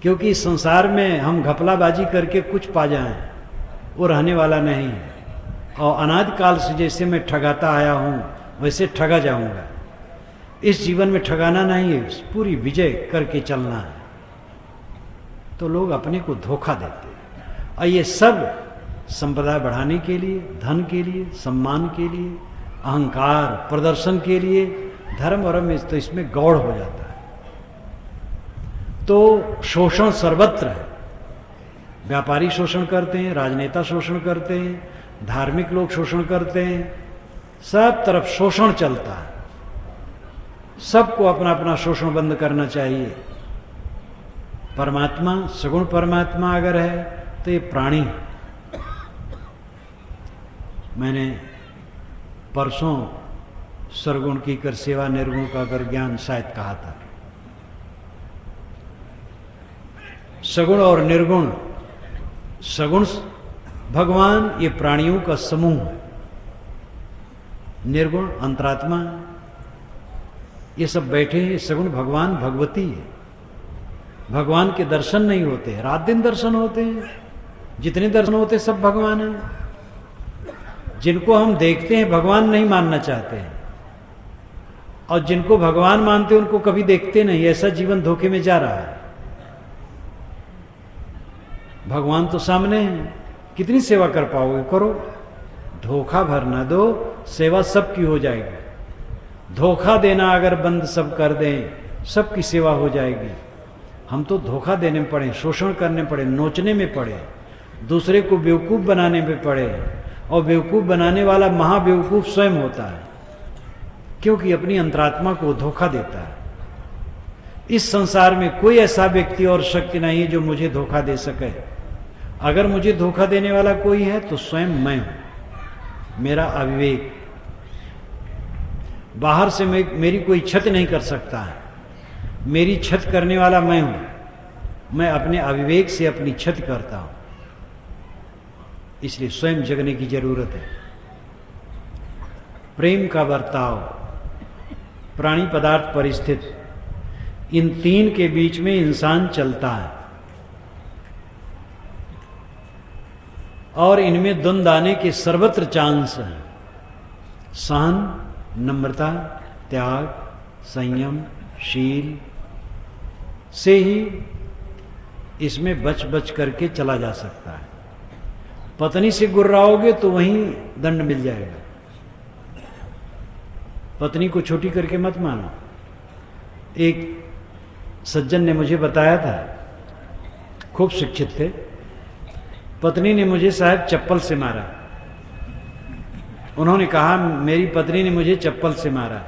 क्योंकि इस संसार में हम घपलाबाजी करके कुछ पा जाएं वो रहने वाला नहीं है। और अनादिकाल से जैसे मैं ठगाता आया हूं वैसे ठगा जाऊंगा। इस जीवन में ठगाना नहीं है, पूरी विजय करके चलना है। तो लोग अपने को धोखा देते हैं, और ये सब संप्रदाय बढ़ाने के लिए, धन के लिए, सम्मान के लिए, अहंकार प्रदर्शन के लिए, धर्म और तो इसमें गौड़ हो जाता है। तो शोषण सर्वत्र है। व्यापारी शोषण करते हैं, राजनेता शोषण करते हैं, धार्मिक लोग शोषण करते हैं, सब तरफ शोषण चलता है। सबको अपना अपना शोषण बंद करना चाहिए। परमात्मा, सगुण परमात्मा अगर है तो ये प्राणी है। मैंने परसों सरगुण की कर सेवा, निर्गुण का कर ज्ञान शायद कहा था। सगुण और निर्गुण, सगुण भगवान ये प्राणियों का समूह है, निर्गुण अंतरात्मा, ये सब बैठे हैं। सगुण भगवान भगवती है। भगवान के दर्शन नहीं होते, रात दिन दर्शन होते हैं। जितने दर्शन होते सब भगवान हैं। जिनको हम देखते हैं भगवान नहीं मानना चाहते हैं, और जिनको भगवान मानते हैं उनको कभी देखते नहीं। ऐसा जीवन धोखे में जा रहा है। भगवान तो सामने है, कितनी सेवा कर पाओगे, करो। धोखा भरना दो, सेवा सबकी हो जाएगी। धोखा देना अगर बंद सब कर दें, सबकी सेवा हो जाएगी। हम तो धोखा देने में पड़े, शोषण करने पड़े, नोचने में पड़े, दूसरे को बेवकूफ बनाने में पड़े, और बेवकूफ बनाने वाला महाबेवकूफ स्वयं होता है, क्योंकि अपनी अंतरात्मा को धोखा देता है। इस संसार में कोई ऐसा व्यक्ति और शक्ति नहीं है जो मुझे धोखा दे सके। अगर मुझे धोखा देने वाला कोई है तो स्वयं मैं हूं। मेरा अविवेक। बाहर से मेरी कोई क्षति नहीं कर सकता है, मेरी क्षति करने वाला मैं हूं। मैं अपने अविवेक से अपनी क्षति करता हूं, इसलिए स्वयं जगने की जरूरत है। प्रेम का बर्ताव, प्राणी पदार्थ परिस्थिति, इन तीन के बीच में इंसान चलता है और इनमें द्वंद्व आने के सर्वत्र चांस हैं। सहन, नम्रता, त्याग, संयम, शील से ही इसमें बच बच करके चला जा सकता है। पत्नी से गुर्राओगे तो वहीं दंड मिल जाएगा। पत्नी को छोटी करके मत मानो। एक सज्जन ने मुझे बताया था, खूब शिक्षित थे, पत्नी ने मुझे साहब चप्पल से मारा। उन्होंने कहा मेरी पत्नी ने मुझे चप्पल से मारा।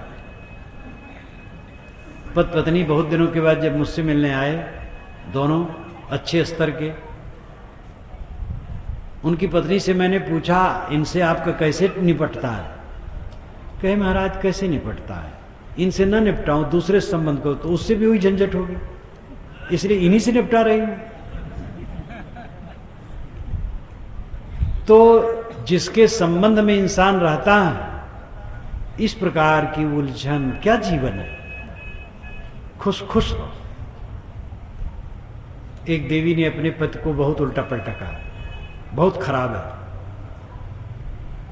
पत्नी बहुत दिनों के बाद जब मुझसे मिलने आए, दोनों अच्छे स्तर के, उनकी पत्नी से मैंने पूछा इनसे आपका कैसे निपटता है? कहे महाराज कैसे निपटता है, इनसे न निपटाऊं दूसरे संबंध को तो उससे भी हुई झंझट होगी, इसलिए इन्हीं से निपटा रही हूं। तो जिसके संबंध में इंसान रहता है, इस प्रकार की उलझन क्या जीवन है। खुश खुश हो। एक देवी ने अपने पति को बहुत उल्टा पलटा कहा, बहुत खराब है।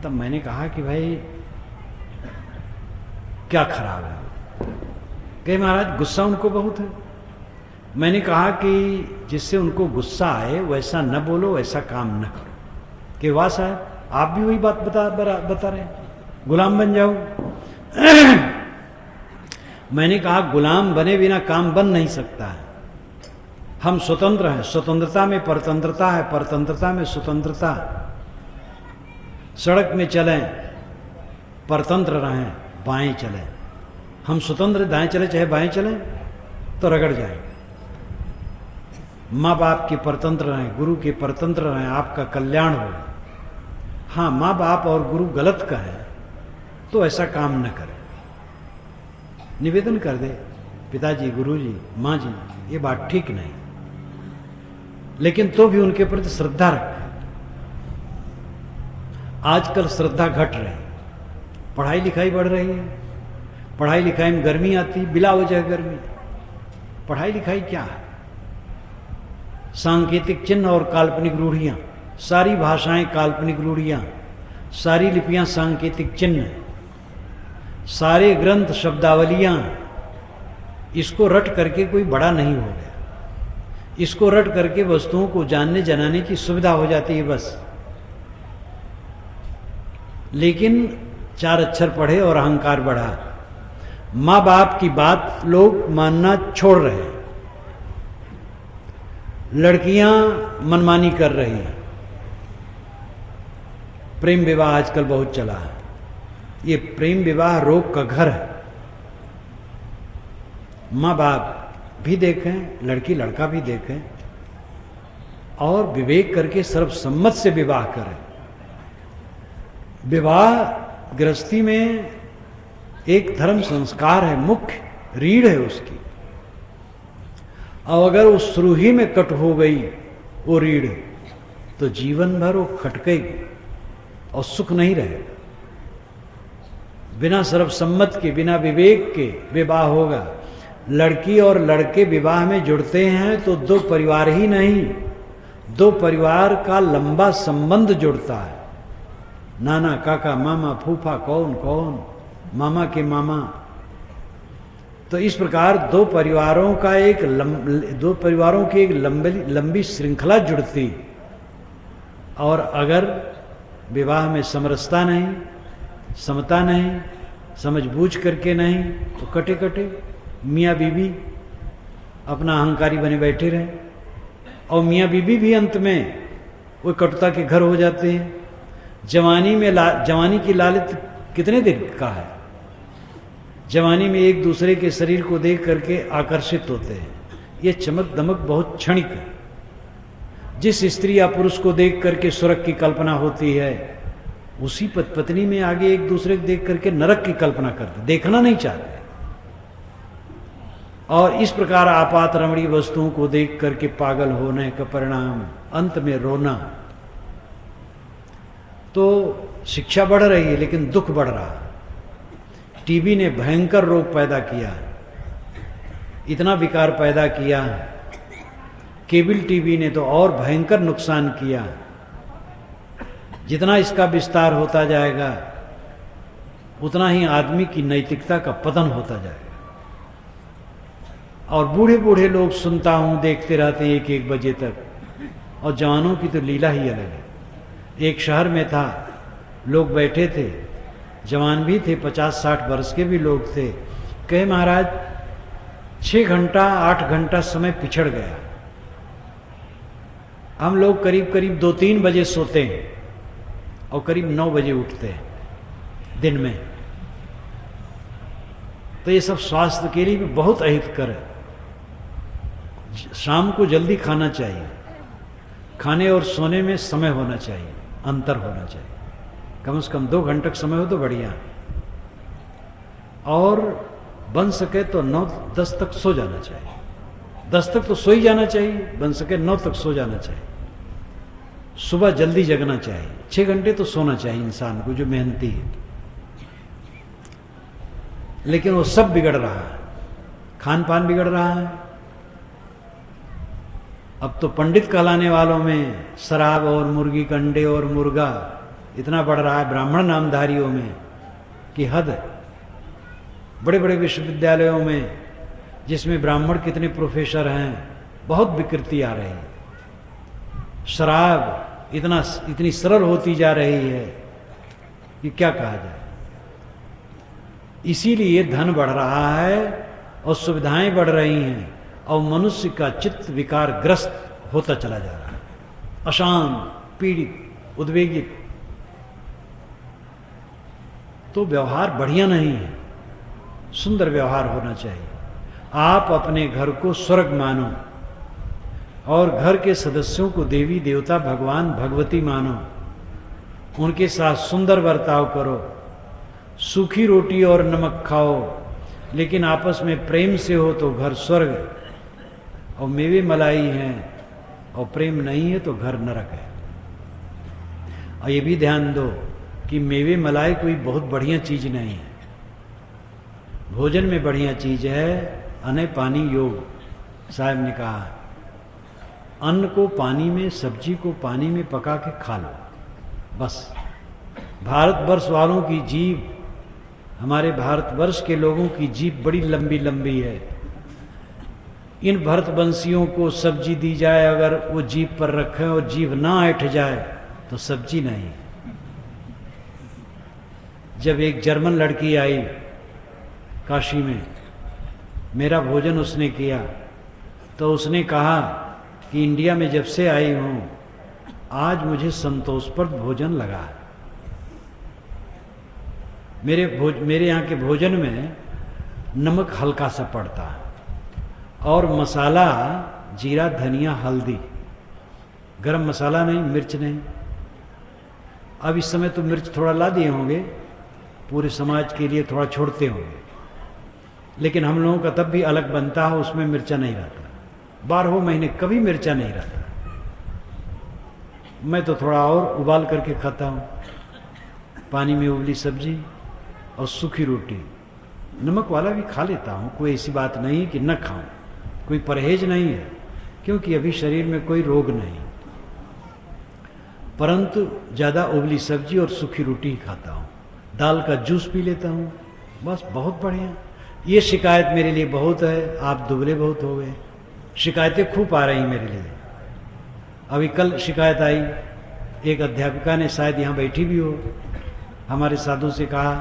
तब मैंने कहा कि भाई क्या खराब है? कहे महाराज गुस्सा उनको बहुत है। मैंने कहा कि जिससे उनको गुस्सा आए वैसा न बोलो, वैसा काम न करो। कि वाह साहब आप भी वही बात बता रहे हैं, गुलाम बन जाओ। मैंने कहा गुलाम बने बिना काम बन नहीं सकता है। हम स्वतंत्र हैं, स्वतंत्रता में परतंत्रता है, परतंत्रता में स्वतंत्रता। सड़क में चलें, परतंत्र रहें, बाएं चलें। हम स्वतंत्र, दाएं चले चाहे बाएं चलें तो रगड़ जाएंगे। माँ बाप के परतंत्र रहें, गुरु के परतंत्र रहें, आपका कल्याण हो। हाँ, माँ बाप और गुरु गलत कहें तो ऐसा काम न करें। निवेदन कर दे, पिताजी, गुरुजी, माँ जी, ये बात ठीक नहीं, लेकिन तो भी उनके प्रति श्रद्धा रख। आजकल श्रद्धा घट रही, पढ़ाई लिखाई बढ़ रही है, पढ़ाई लिखाई में गर्मी आती, बिला वजह गर्मी। पढ़ाई लिखाई क्या है? सांकेतिक चिन्ह और काल्पनिक रूढ़ियां, सारी भाषाएं काल्पनिक रूढ़ियां, सारी लिपियां सांकेतिक चिन्ह, सारे ग्रंथ शब्दावलियां। इसको रट करके कोई बड़ा नहीं हो गया, इसको रट करके वस्तुओं को जानने जनाने की सुविधा हो जाती है बस। लेकिन 4 अक्षर पढ़े और अहंकार बढ़ा। माँ बाप की बात लोग मानना छोड़ रहे हैं, लड़कियां मनमानी कर रही हैं। प्रेम विवाह आजकल बहुत चला है। ये प्रेम विवाह रोग का घर है। माँ बाप भी देखें, लड़की लड़का भी देखें और विवेक करके सर्वसम्मत से विवाह करें। विवाह गृहस्थी में एक धर्म संस्कार है, मुख्य रीढ़ है उसकी। और अगर वो शुरू ही में कट हो गई वो रीढ़, तो जीवन भर वो खटकेगी और सुख नहीं रहेगा। बिना सर्वसम्मत के, बिना विवेक के विवाह होगा। लड़की और लड़के विवाह में जुड़ते हैं तो 2 परिवार ही नहीं, 2 परिवार का लंबा संबंध जुड़ता है। नाना, काका, मामा, फूफा, कौन कौन, मामा के मामा। तो इस प्रकार 2 परिवारों का एक 2 परिवारों की एक लंबी श्रृंखला जुड़ती। और अगर विवाह में समरसता नहीं, समता नहीं, समझबूझ करके नहीं, तो कटे कटे मियाँ बीबी अपना अहंकारी बने बैठे रहे। और मियाँ बीबी भी अंत में वो कटुता के घर हो जाते हैं। जवानी में जवानी की लालच कितने दिन का है? जवानी में एक दूसरे के शरीर को देख करके आकर्षित होते हैं। ये चमक दमक बहुत क्षणिक है। जिस स्त्री या पुरुष को देख करके स्वर्ग की कल्पना होती है, उसी पत्नी में आगे एक दूसरे को देख करके नरक की कल्पना करते, देखना नहीं चाहते। और इस प्रकार आपात रमणीय वस्तुओं को देख करके पागल होने का परिणाम अंत में रोना। तो शिक्षा बढ़ रही है लेकिन दुख बढ़ रहा। टीबी ने भयंकर रोग पैदा किया, इतना विकार पैदा किया। केबल टीवी ने तो और भयंकर नुकसान किया। जितना इसका विस्तार होता जाएगा उतना ही आदमी की नैतिकता का पतन होता जाएगा। और बूढ़े बूढ़े लोग सुनता हूं, देखते रहते हैं 1-1 बजे तक, और जवानों की तो लीला ही अलग है। एक शहर में था, लोग बैठे थे, जवान भी थे, 50-60 वर्ष के भी लोग थे। कहे महाराज 6 घंटा 8 घंटा समय पिछड़ गया। हम लोग करीब करीब 2-3 बजे सोते हैं और करीब 9 बजे उठते हैं दिन में। तो ये सब स्वास्थ्य के लिए भी बहुत अहितकर है। शाम को जल्दी खाना चाहिए, खाने और सोने में समय होना चाहिए, अंतर होना चाहिए, कम से कम 2 घंटे का समय हो तो बढ़िया। और बन सके तो 9-10 तक सो जाना चाहिए। 10 तक तो सो ही जाना चाहिए, बन सके 9 तक सो जाना चाहिए। सुबह जल्दी जगना चाहिए, 6 घंटे तो सोना चाहिए इंसान को जो मेहनती है। लेकिन वो सब बिगड़ रहा है, खान पान बिगड़ रहा है। अब तो पंडित कहलाने वालों में शराब और मुर्गी के अंडे और मुर्गा इतना बढ़ रहा है, ब्राह्मण नामधारियों में कि हद है। बड़े बड़े विश्वविद्यालयों में जिसमें ब्राह्मण कितने प्रोफेसर हैं, बहुत विकृति आ रही है। शराब इतनी सरल होती जा रही है कि क्या कहा जाए। इसीलिए धन बढ़ रहा है और सुविधाएं बढ़ रही हैं और मनुष्य का चित्त विकार ग्रस्त होता चला जा रहा है, अशांत, पीड़ित, उद्वेगित। तो व्यवहार बढ़िया नहीं है, सुंदर व्यवहार होना चाहिए। आप अपने घर को स्वर्ग मानो और घर के सदस्यों को देवी देवता भगवान भगवती मानो, उनके साथ सुंदर बर्ताव करो, सूखी रोटी और नमक खाओ, लेकिन आपस में प्रेम से हो तो घर स्वर्ग, और मेवे मलाई हैं और प्रेम नहीं है तो घर नरक है। और ये भी ध्यान दो कि मेवे मलाई कोई बहुत बढ़िया चीज नहीं है। भोजन में बढ़िया चीज है अन्न पानी योग। साहब ने कहा अन्न को पानी में, सब्जी को पानी में पका के खा लो बस। भारतवर्ष वालों की जीभ, हमारे भारतवर्ष के लोगों की जीभ बड़ी लंबी लंबी है। इन भरतवंशियों को सब्जी दी जाए, अगर वो जीभ पर रखें और जीभ ना ऐठ जाए तो सब्जी नहीं। जब एक जर्मन लड़की आई काशी में, मेरा भोजन उसने किया, तो उसने कहा कि इंडिया में जब से आई हूं आज मुझे संतोषप्रद भोजन लगा। मेरे यहाँ के भोजन में नमक हल्का सा पड़ता है और मसाला जीरा धनिया हल्दी, गरम मसाला नहीं, मिर्च नहीं। अब इस समय तो मिर्च थोड़ा ला दिए होंगे, पूरे समाज के लिए थोड़ा छोड़ते होंगे, लेकिन हम लोगों का तब भी अलग बनता है, उसमें मिर्चा नहीं रहता। 12 महीने कभी मिर्चा नहीं रहता। मैं तो थोड़ा और उबाल करके खाता हूँ, पानी में उबली सब्जी और सूखी रोटी। नमक वाला भी खा लेता हूँ, कोई ऐसी बात नहीं कि न खाऊं, कोई परहेज नहीं है, क्योंकि अभी शरीर में कोई रोग नहीं। परंतु ज़्यादा उबली सब्जी और सूखी रोटी ही खाता हूँ, दाल का जूस पी लेता हूँ, बस बहुत बढ़िया। ये शिकायत मेरे लिए बहुत है, आप दुबले बहुत हो गए। शिकायतें खूब आ रही मेरे लिए। अभी कल शिकायत आई, एक अध्यापिका ने, शायद यहाँ बैठी भी हो, हमारे साधु से कहा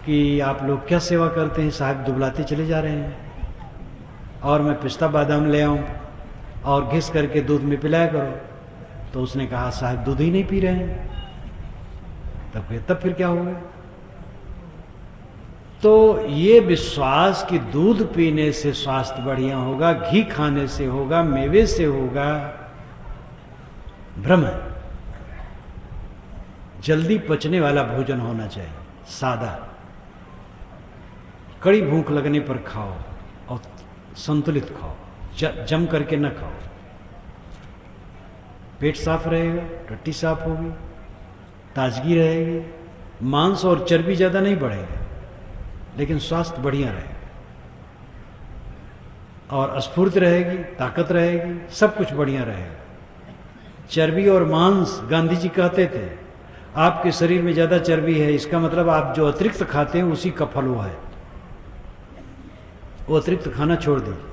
कि आप लोग क्या सेवा करते हैं साहब, दुबलाते चले जा रहे हैं, और मैं पिस्ता बादाम ले आऊँ और घिस करके दूध में पिलाया करो। तो उसने कहा साहब दूध ही नहीं पी रहे हैं। तब फिर क्या होगा? तो ये विश्वास कि दूध पीने से स्वास्थ्य बढ़िया होगा, घी खाने से होगा, मेवे से होगा, भ्रम है। जल्दी पचने वाला भोजन होना चाहिए, सादा। कड़ी भूख लगने पर खाओ और संतुलित खाओ, जम करके न खाओ। पेट साफ रहेगा, टट्टी साफ होगी, ताजगी रहेगी, मांस और चर्बी ज्यादा नहीं बढ़ेगा, लेकिन स्वास्थ्य बढ़िया रहेगा और स्फूर्ति रहेगी, ताकत रहेगी, सब कुछ बढ़िया रहेगा। चर्बी और मांस, गांधी जी कहते थे आपके शरीर में ज्यादा चर्बी है, इसका मतलब आप जो अतिरिक्त खाते हैं उसी का फल वो है, वो अतिरिक्त खाना छोड़ दीजिए।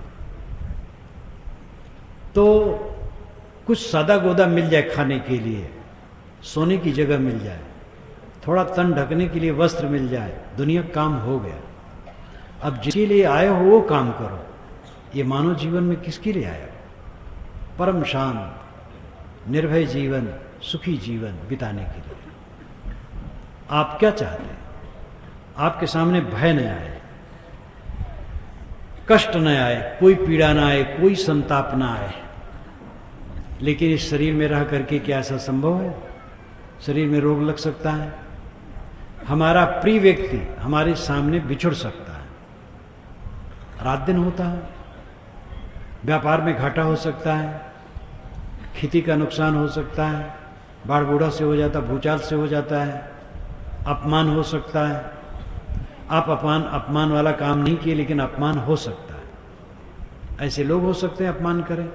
तो कुछ सादा गोदा मिल जाए खाने के लिए, सोने की जगह मिल जाए, थोड़ा तन ढकने के लिए वस्त्र मिल जाए, दुनिया काम हो गया। अब जिसके लिए आए हो वो काम करो। ये मानव जीवन में किसके लिए आया? परम शांत निर्भय जीवन, सुखी जीवन बिताने के लिए। आप क्या चाहते हैं? आपके सामने भय न आए, कष्ट न आए, कोई पीड़ा न आए, कोई संताप न आए। लेकिन इस शरीर में रह करके क्या ऐसा संभव है? शरीर में रोग लग सकता है, हमारा प्रिय व्यक्ति हमारे सामने बिछुड़ सकता है, रात दिन होता है, व्यापार में घाटा हो सकता है, खेती का नुकसान हो सकता है, बाढ़ बूढ़ा से हो जाता, भूचाल से हो जाता है, अपमान हो सकता है। आप अपमान वाला काम नहीं किए लेकिन अपमान हो सकता है। ऐसे लोग हो सकते हैं अपमान करें।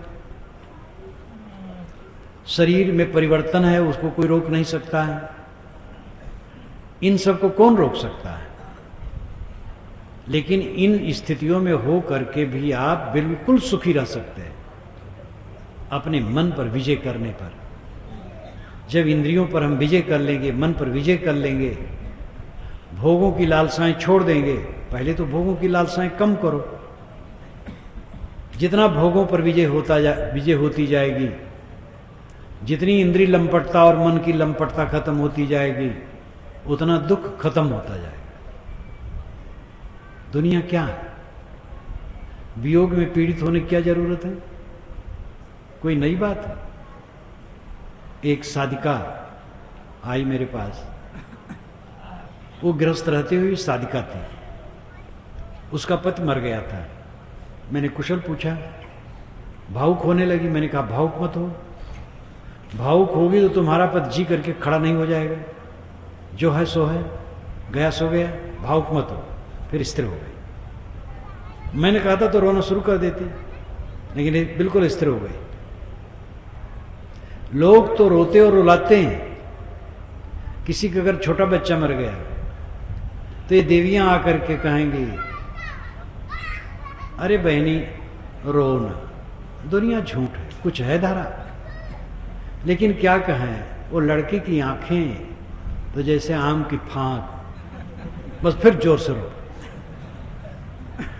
शरीर में परिवर्तन है, उसको कोई रोक नहीं सकता है। इन सबको कौन रोक सकता है? लेकिन इन स्थितियों में हो करके भी आप बिल्कुल सुखी रह सकते हैं अपने मन पर विजय करने पर। जब इंद्रियों पर हम विजय कर लेंगे, मन पर विजय कर लेंगे, भोगों की लालसाएं छोड़ देंगे। पहले तो भोगों की लालसाएं कम करो। जितना भोगों पर विजय होती जाएगी, जितनी इंद्रिय लंपटता और मन की लंपटता खत्म होती जाएगी, उतना दुख खत्म होता जाएगा। दुनिया क्या है? वियोग में पीड़ित होने की क्या जरूरत है? कोई नई बात है? एक साधिका आई मेरे पास, वो गृहस्थ रहते हुए साधिका थी, उसका पति मर गया था। मैंने कुशल पूछा, भावुक होने लगी। मैंने कहा भावुक मत हो, भावुक होगी तो तुम्हारा पति जी करके खड़ा नहीं हो जाएगा। जो है सो है, गया सो गया, भावुक मत हो। फिर स्थिर हो गई। मैंने कहा था तो रोना शुरू कर देती, लेकिन ये बिल्कुल स्थिर हो गई। लोग तो रोते और रुलाते हैं। किसी का अगर छोटा बच्चा मर गया तो ये देवियां आकर के कहेंगी, अरे बहनी रो ना, दुनिया झूठ है, कुछ है धारा। लेकिन क्या कहें, वो लड़के की आंखें तो जैसे आम की फांक, बस फिर जोर से रो।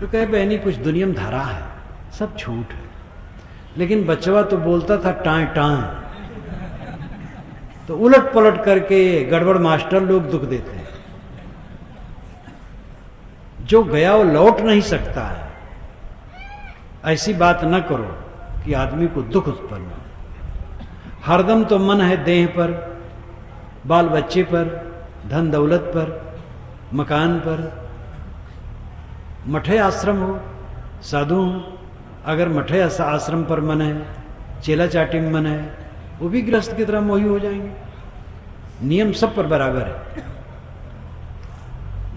तो कहे बहनी कुछ दुनिया में धारा है, सब झूठ है। लेकिन बच्चा तो बोलता था टाएं टाएं। तो उलट पलट करके गड़बड़ मास्टर लोग दुख देते हैं। जो गया वो लौट नहीं सकता है। ऐसी बात न करो कि आदमी को दुख उत्पन्न हो। हरदम तो मन है देह पर, बाल बच्चे पर, धन दौलत पर, मकान पर। मठे आश्रम हो, साधु हो, अगर मठे आश्रम पर मन है, चेला चाटी में मन है, वो भी गृहस्थ की तरह मोही हो जाएंगे। नियम सब पर बराबर है।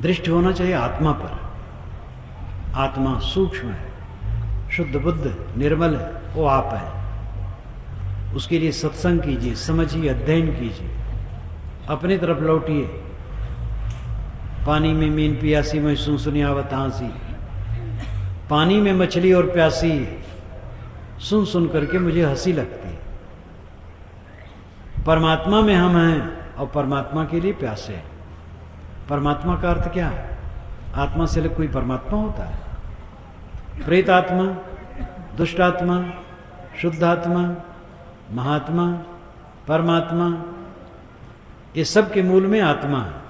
दृष्टि होना चाहिए आत्मा पर। आत्मा सूक्ष्म है, शुद्ध बुद्ध निर्मल है, वो आप है। उसके लिए सत्संग कीजिए, समझिए, अध्ययन कीजिए, अपने तरफ लौटिए। पानी में मीन पियासी मैं सुन आवत हाँसी, पानी में मछली और प्यासी सुन सुन करके मुझे हंसी लगती है। परमात्मा में हम हैं और परमात्मा के लिए प्यासे हैं। परमात्मा का अर्थ क्या है? आत्मा से अलग कोई परमात्मा होता है? प्रेत आत्मा, दुष्ट आत्मा, शुद्ध आत्मा, महात्मा, परमात्मा, ये सब के मूल में आत्मा है।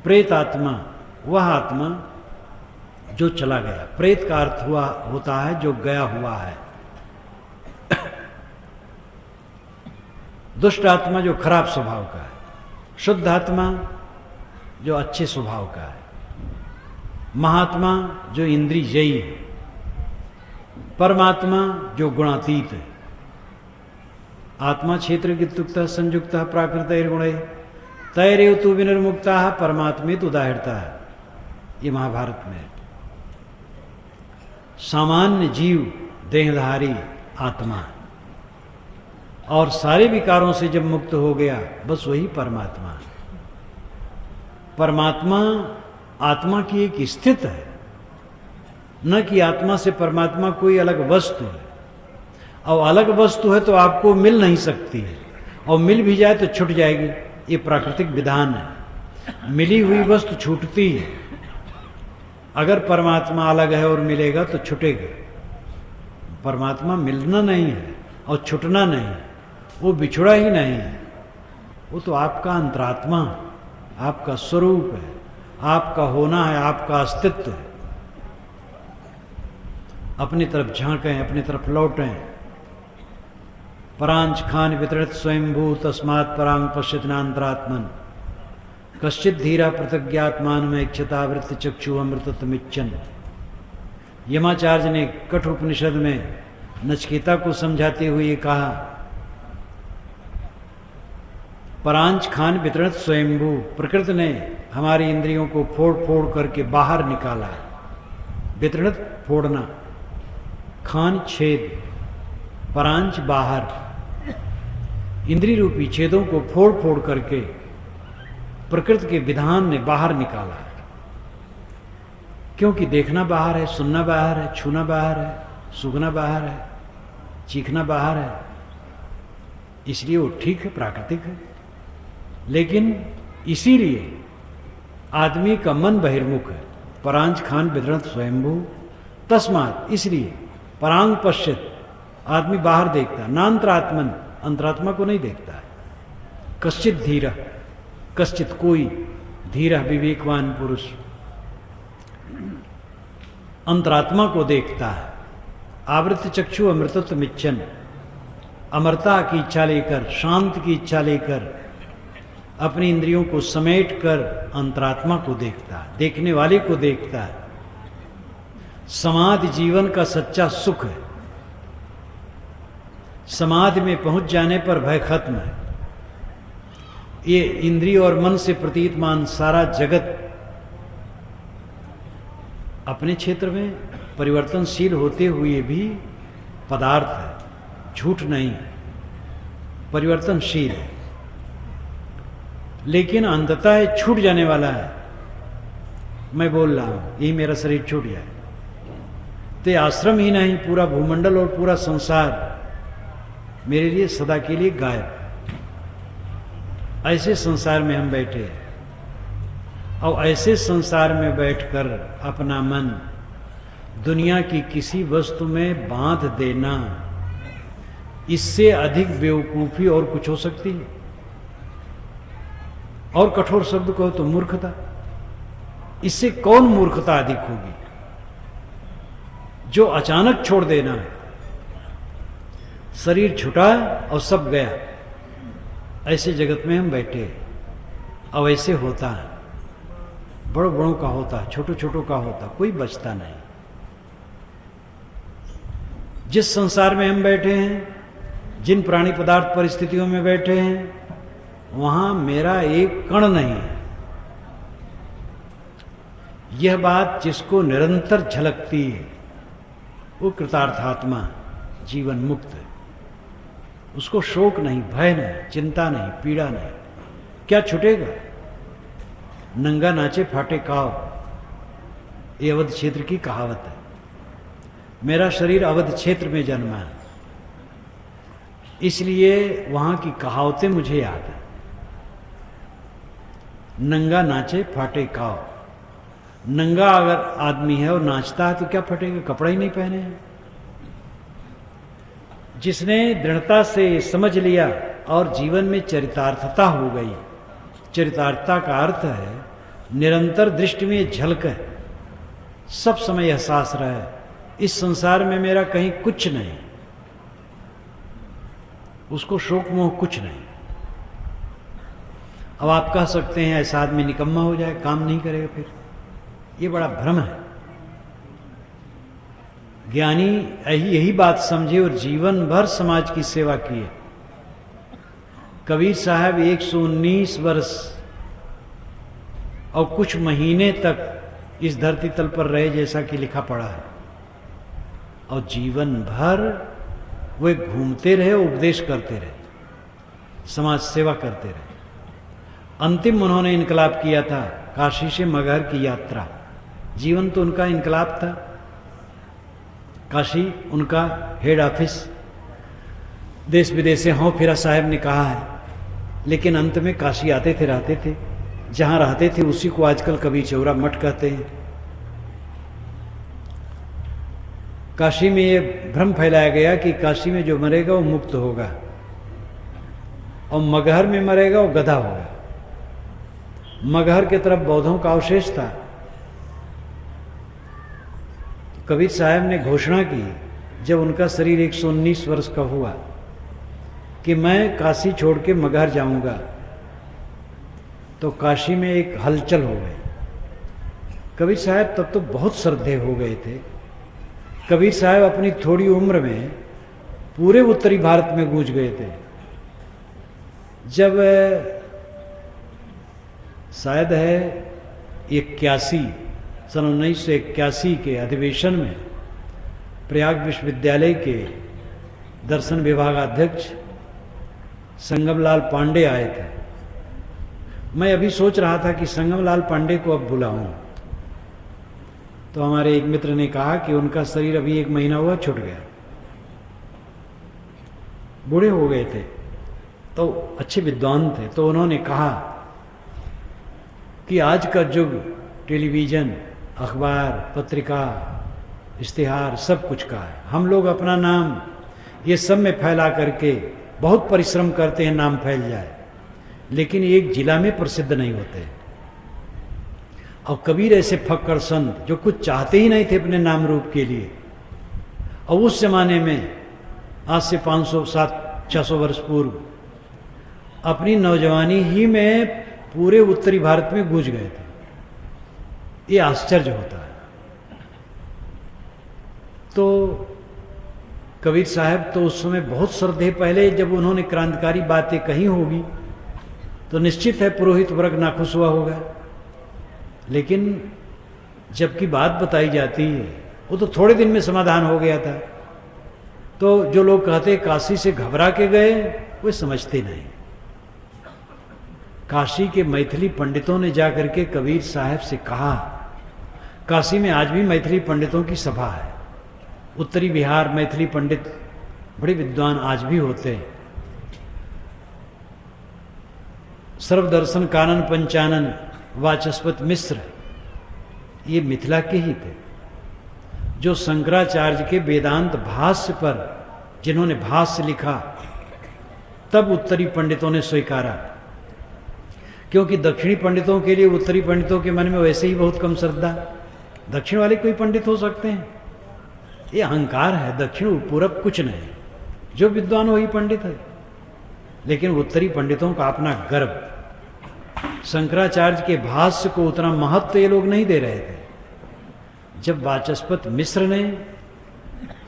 प्रेत आत्मा वह आत्मा जो चला गया। प्रेत का अर्थ होता है जो गया हुआ है। दुष्ट आत्मा जो खराब स्वभाव का है। शुद्ध आत्मा जो अच्छे स्वभाव का है, महात्मा जो इंद्रियजयी है, परमात्मा जो गुणातीत है। आत्मा क्षेत्र गित्युक्तः संयुक्तः प्राकृतैर्गुणैः तैरेव तु विनिर्मुक्ताः परमात्मेत उदाहरता है। ये महाभारत में है। सामान्य जीव देहधारी आत्मा और सारे विकारों से जब मुक्त हो गया बस वही परमात्मा है। परमात्मा आत्मा की एक स्थिति है, न कि आत्मा से परमात्मा कोई अलग वस्तु है। और अलग वस्तु है तो आपको मिल नहीं सकती है, और मिल भी जाए तो छूट जाएगी। ये प्राकृतिक विधान है। मिली हुई वस्तु छूटती है। अगर परमात्मा अलग है और मिलेगा तो छूटेगा। परमात्मा मिलना नहीं है और छूटना नहीं है, वो बिछुड़ा ही नहीं है। वो तो आपका अंतरात्मा, आपका स्वरूप है, आपका होना है, आपका अस्तित्व है। अपनी तरफ झांकें, अपनी तरफ लौटें। परांच खान वितरित स्वयंभू तस्मात् परांग पश्यतनांतरात्मन कश्चित धीरा प्रतिज्ञात्मान में इच्छता वृत्ति चक्षु अमृतत्वमिच्छन। यमाचार्य ने कठोपनिषद में नचिकेता को समझाते हुए कहा, परांच खान वितरित स्वयंभू, प्रकृति ने हमारी इंद्रियों को फोड़ फोड़ करके बाहर निकाला। वितरित फोड़ना, खान छेद, परांच बाहर। इंद्रिय रूपी छेदों को फोड़ फोड़ करके प्रकृति के विधान ने बाहर निकाला। क्योंकि देखना बाहर है, सुनना बाहर है, छूना बाहर है, सूंघना बाहर है, चीखना बाहर है। इसलिए वो ठीक है, प्राकृतिक है। लेकिन इसीलिए आदमी का मन बहिर्मुख है। परांच खान विदृत स्वयंभू तस्मात्, इसलिए परांग पश्चित, आदमी बाहर देखता है, नांतरात्मन, अंतरात्मा को नहीं देखता है। कश्चित धीरा, कश्चित कोई, धीरा विवेकवान पुरुष अंतरात्मा को देखता है। आवृत्ति चक्षु अमृतत्व मिच्छन, अमरता की इच्छा लेकर, शांत की इच्छा लेकर अपनी इंद्रियों को समेट कर अंतरात्मा को देखता है, देखने वाले को देखता है। समाधि जीवन का सच्चा सुख है। समाधि में पहुंच जाने पर भय खत्म है। ये इंद्रिय और मन से प्रतीतमान सारा जगत अपने क्षेत्र में परिवर्तनशील होते हुए भी पदार्थ है, झूठ नहीं, परिवर्तनशील है। लेकिन अंततः छूट जाने वाला है। मैं बोल रहा हूं यही मेरा शरीर छूट जाए तो आश्रम ही नहीं, पूरा भूमंडल और पूरा संसार मेरे लिए सदा के लिए गायब। ऐसे संसार में हम बैठे हैं और ऐसे संसार में बैठकर अपना मन दुनिया की किसी वस्तु में बांध देना, इससे अधिक बेवकूफी और कुछ हो सकती है? और कठोर शब्द कहो तो मूर्खता। इससे कौन मूर्खता अधिक होगी? जो अचानक छोड़ देना है, शरीर छुटा और सब गया, ऐसे जगत में हम बैठे और ऐसे होता है। बड़ों बड़ों का होता, छोटों छोटों का होता, कोई बचता नहीं। जिस संसार में हम बैठे हैं, जिन प्राणी पदार्थ परिस्थितियों में बैठे हैं, वहां मेरा एक कण नहीं है। यह बात जिसको निरंतर झलकती है वो कृतार्थात्मा, जीवन मुक्त है। उसको शोक नहीं, भय नहीं, चिंता नहीं, पीड़ा नहीं। क्या छूटेगा? नंगा नाचे फाटे काव, ये अवध क्षेत्र की कहावत है। मेरा शरीर अवध क्षेत्र में जन्मा है, इसलिए वहां की कहावतें मुझे याद है। नंगा नाचे फाटे काव। नंगा अगर आदमी है और नाचता है तो क्या फटेगा? कपड़ा ही नहीं पहने हैं। जिसने दृढ़ता से समझ लिया और जीवन में चरितार्थता हो गई। चरितार्थता का अर्थ है निरंतर दृष्टि में झलक है, सब समय एहसास रहे इस संसार में मेरा कहीं कुछ नहीं, उसको शोक मोह कुछ नहीं। अब आप कह सकते हैं ऐसा आदमी निकम्मा हो जाए, काम नहीं करेगा फिर, ये बड़ा भ्रम है। ज्ञानी यही बात समझे और जीवन भर समाज की सेवा किए। कबीर साहब 119 वर्ष और कुछ महीने तक इस धरती तल पर रहे, जैसा कि लिखा पड़ा है, और जीवन भर वे घूमते रहे, उपदेश करते रहे, समाज सेवा करते रहे। अंतिम उन्होंने इनकलाब किया था, काशी से मगहर की यात्रा। जीवन तो उनका इनकलाब था, काशी उनका हेड ऑफिस, देश विदेश से हों फिरा साहब ने कहा है, लेकिन अंत में काशी आते थे, रहते थे। जहां रहते थे उसी को आजकल कबीर चौरा मठ कहते हैं। काशी में ये भ्रम फैलाया गया कि काशी में जो मरेगा वो मुक्त होगा और मगहर में मरेगा वो गधा होगा। मगहर की तरफ बौद्धों का अवशेष था। कबीर साहब ने घोषणा की जब उनका शरीर 119 वर्ष का हुआ कि मैं काशी छोड़ के मगहर जाऊंगा, तो काशी में एक हलचल हो गई। कबीर साहब तब तो बहुत श्रद्धे हो गए थे। कबीर साहब अपनी थोड़ी उम्र में पूरे उत्तरी भारत में गूंज गए थे। जब शायद है 81 सन 1981 के अधिवेशन में प्रयाग विश्वविद्यालय के दर्शन विभागाध्यक्ष संगमलाल पांडे आए थे। मैं अभी सोच रहा था कि संगमलाल पांडे को अब बुलाऊं, तो हमारे एक मित्र ने कहा कि उनका शरीर अभी 1 महीना हुआ छूट गया, बूढ़े हो गए थे, तो अच्छे विद्वान थे। तो उन्होंने कहा कि आज का युग टेलीविज़न, अखबार, पत्रिका, इश्तिहार सब कुछ का है। हम लोग अपना नाम ये सब में फैला करके बहुत परिश्रम करते हैं नाम फैल जाए, लेकिन एक जिला में प्रसिद्ध नहीं होते। और कबीर ऐसे फक्कड़ संत जो कुछ चाहते ही नहीं थे अपने नाम रूप के लिए, और उस जमाने में आज से 500-600 वर्ष पूर्व अपनी नौजवानी ही में पूरे उत्तरी भारत में गूंज गए थे। ये आश्चर्य होता है। तो कबीर साहब तो उस समय बहुत श्रद्धे, पहले जब उन्होंने क्रांतिकारी बातें कही होगी तो निश्चित है पुरोहित वर्ग नाखुश हुआ होगा, लेकिन जबकि बात बताई जाती है वो तो थोड़े दिन में समाधान हो गया था। तो जो लोग कहते काशी से घबरा के गए, वे समझते नहीं। काशी के मैथिली पंडितों ने जाकर के कबीर साहब से कहा, काशी में आज भी मैथिली पंडितों की सभा है। उत्तरी बिहार मैथिली पंडित बड़े विद्वान आज भी होते हैं। सर्वदर्शन कानन पंचानन वाचस्पत मिश्र ये मिथिला के ही थे, जो शंकराचार्य के वेदांत भाष्य पर जिन्होंने भाष्य लिखा, तब उत्तरी पंडितों ने स्वीकारा। क्योंकि दक्षिणी पंडितों के लिए उत्तरी पंडितों के मन में वैसे ही बहुत कम श्रद्धा। दक्षिण वाले कोई पंडित हो सकते हैं, ये अहंकार है। दक्षिण पूरब कुछ नहीं, जो विद्वान वही पंडित है। लेकिन उत्तरी पंडितों का अपना गर्व, शंकराचार्य के भाष्य को उतना महत्व ये लोग नहीं दे रहे थे। जब वाचस्पत मिश्र ने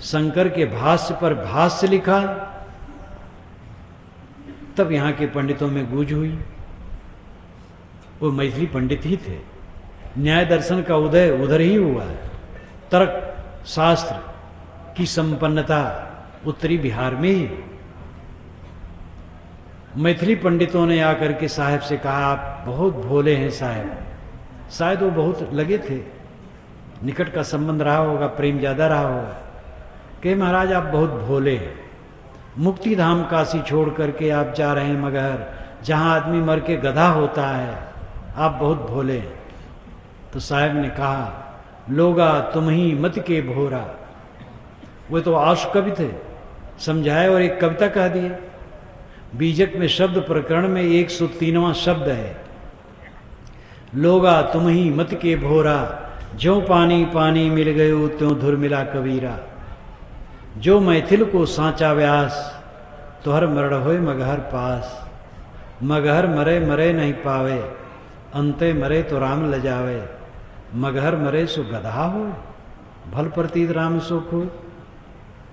शंकर के भाष्य पर भाष्य लिखा, तब यहां के पंडितों में गूंज हुई। वो मैथिली पंडित ही थे। न्याय दर्शन का उदय उधर ही हुआ है। तर्क शास्त्र की संपन्नता उत्तरी बिहार में ही। मैथिली पंडितों ने आकर के साहब से कहा, आप बहुत भोले हैं साहब। शायद वो बहुत लगे थे, निकट का संबंध रहा होगा, प्रेम ज्यादा रहा होगा। कहे महाराज आप बहुत भोले हैं, मुक्ति धाम काशी छोड़ करके आप जा रहे हैं मगहर, जहां आदमी मर के गधा होता है, आप बहुत भोले हैं। तो साहब ने कहा, लोगा तुम ही मत के भोरा। वो तो आशु कवि थे, समझाए और एक कविता कह दिए। बीजक में शब्द प्रकरण में 103वां शब्द है, लोगा तुम ही मत के भोरा, जो पानी पानी मिल गयो त्यों धुर मिला कबीरा। जो मैथिल को सांचा व्यास, तुहर मरण होय मगहर पास। मगहर मरे मरे नहीं पावे, अंते मरे तो राम लजावे। मगहर मरे सो गधा हो, भल प्रतीत राम सो खो।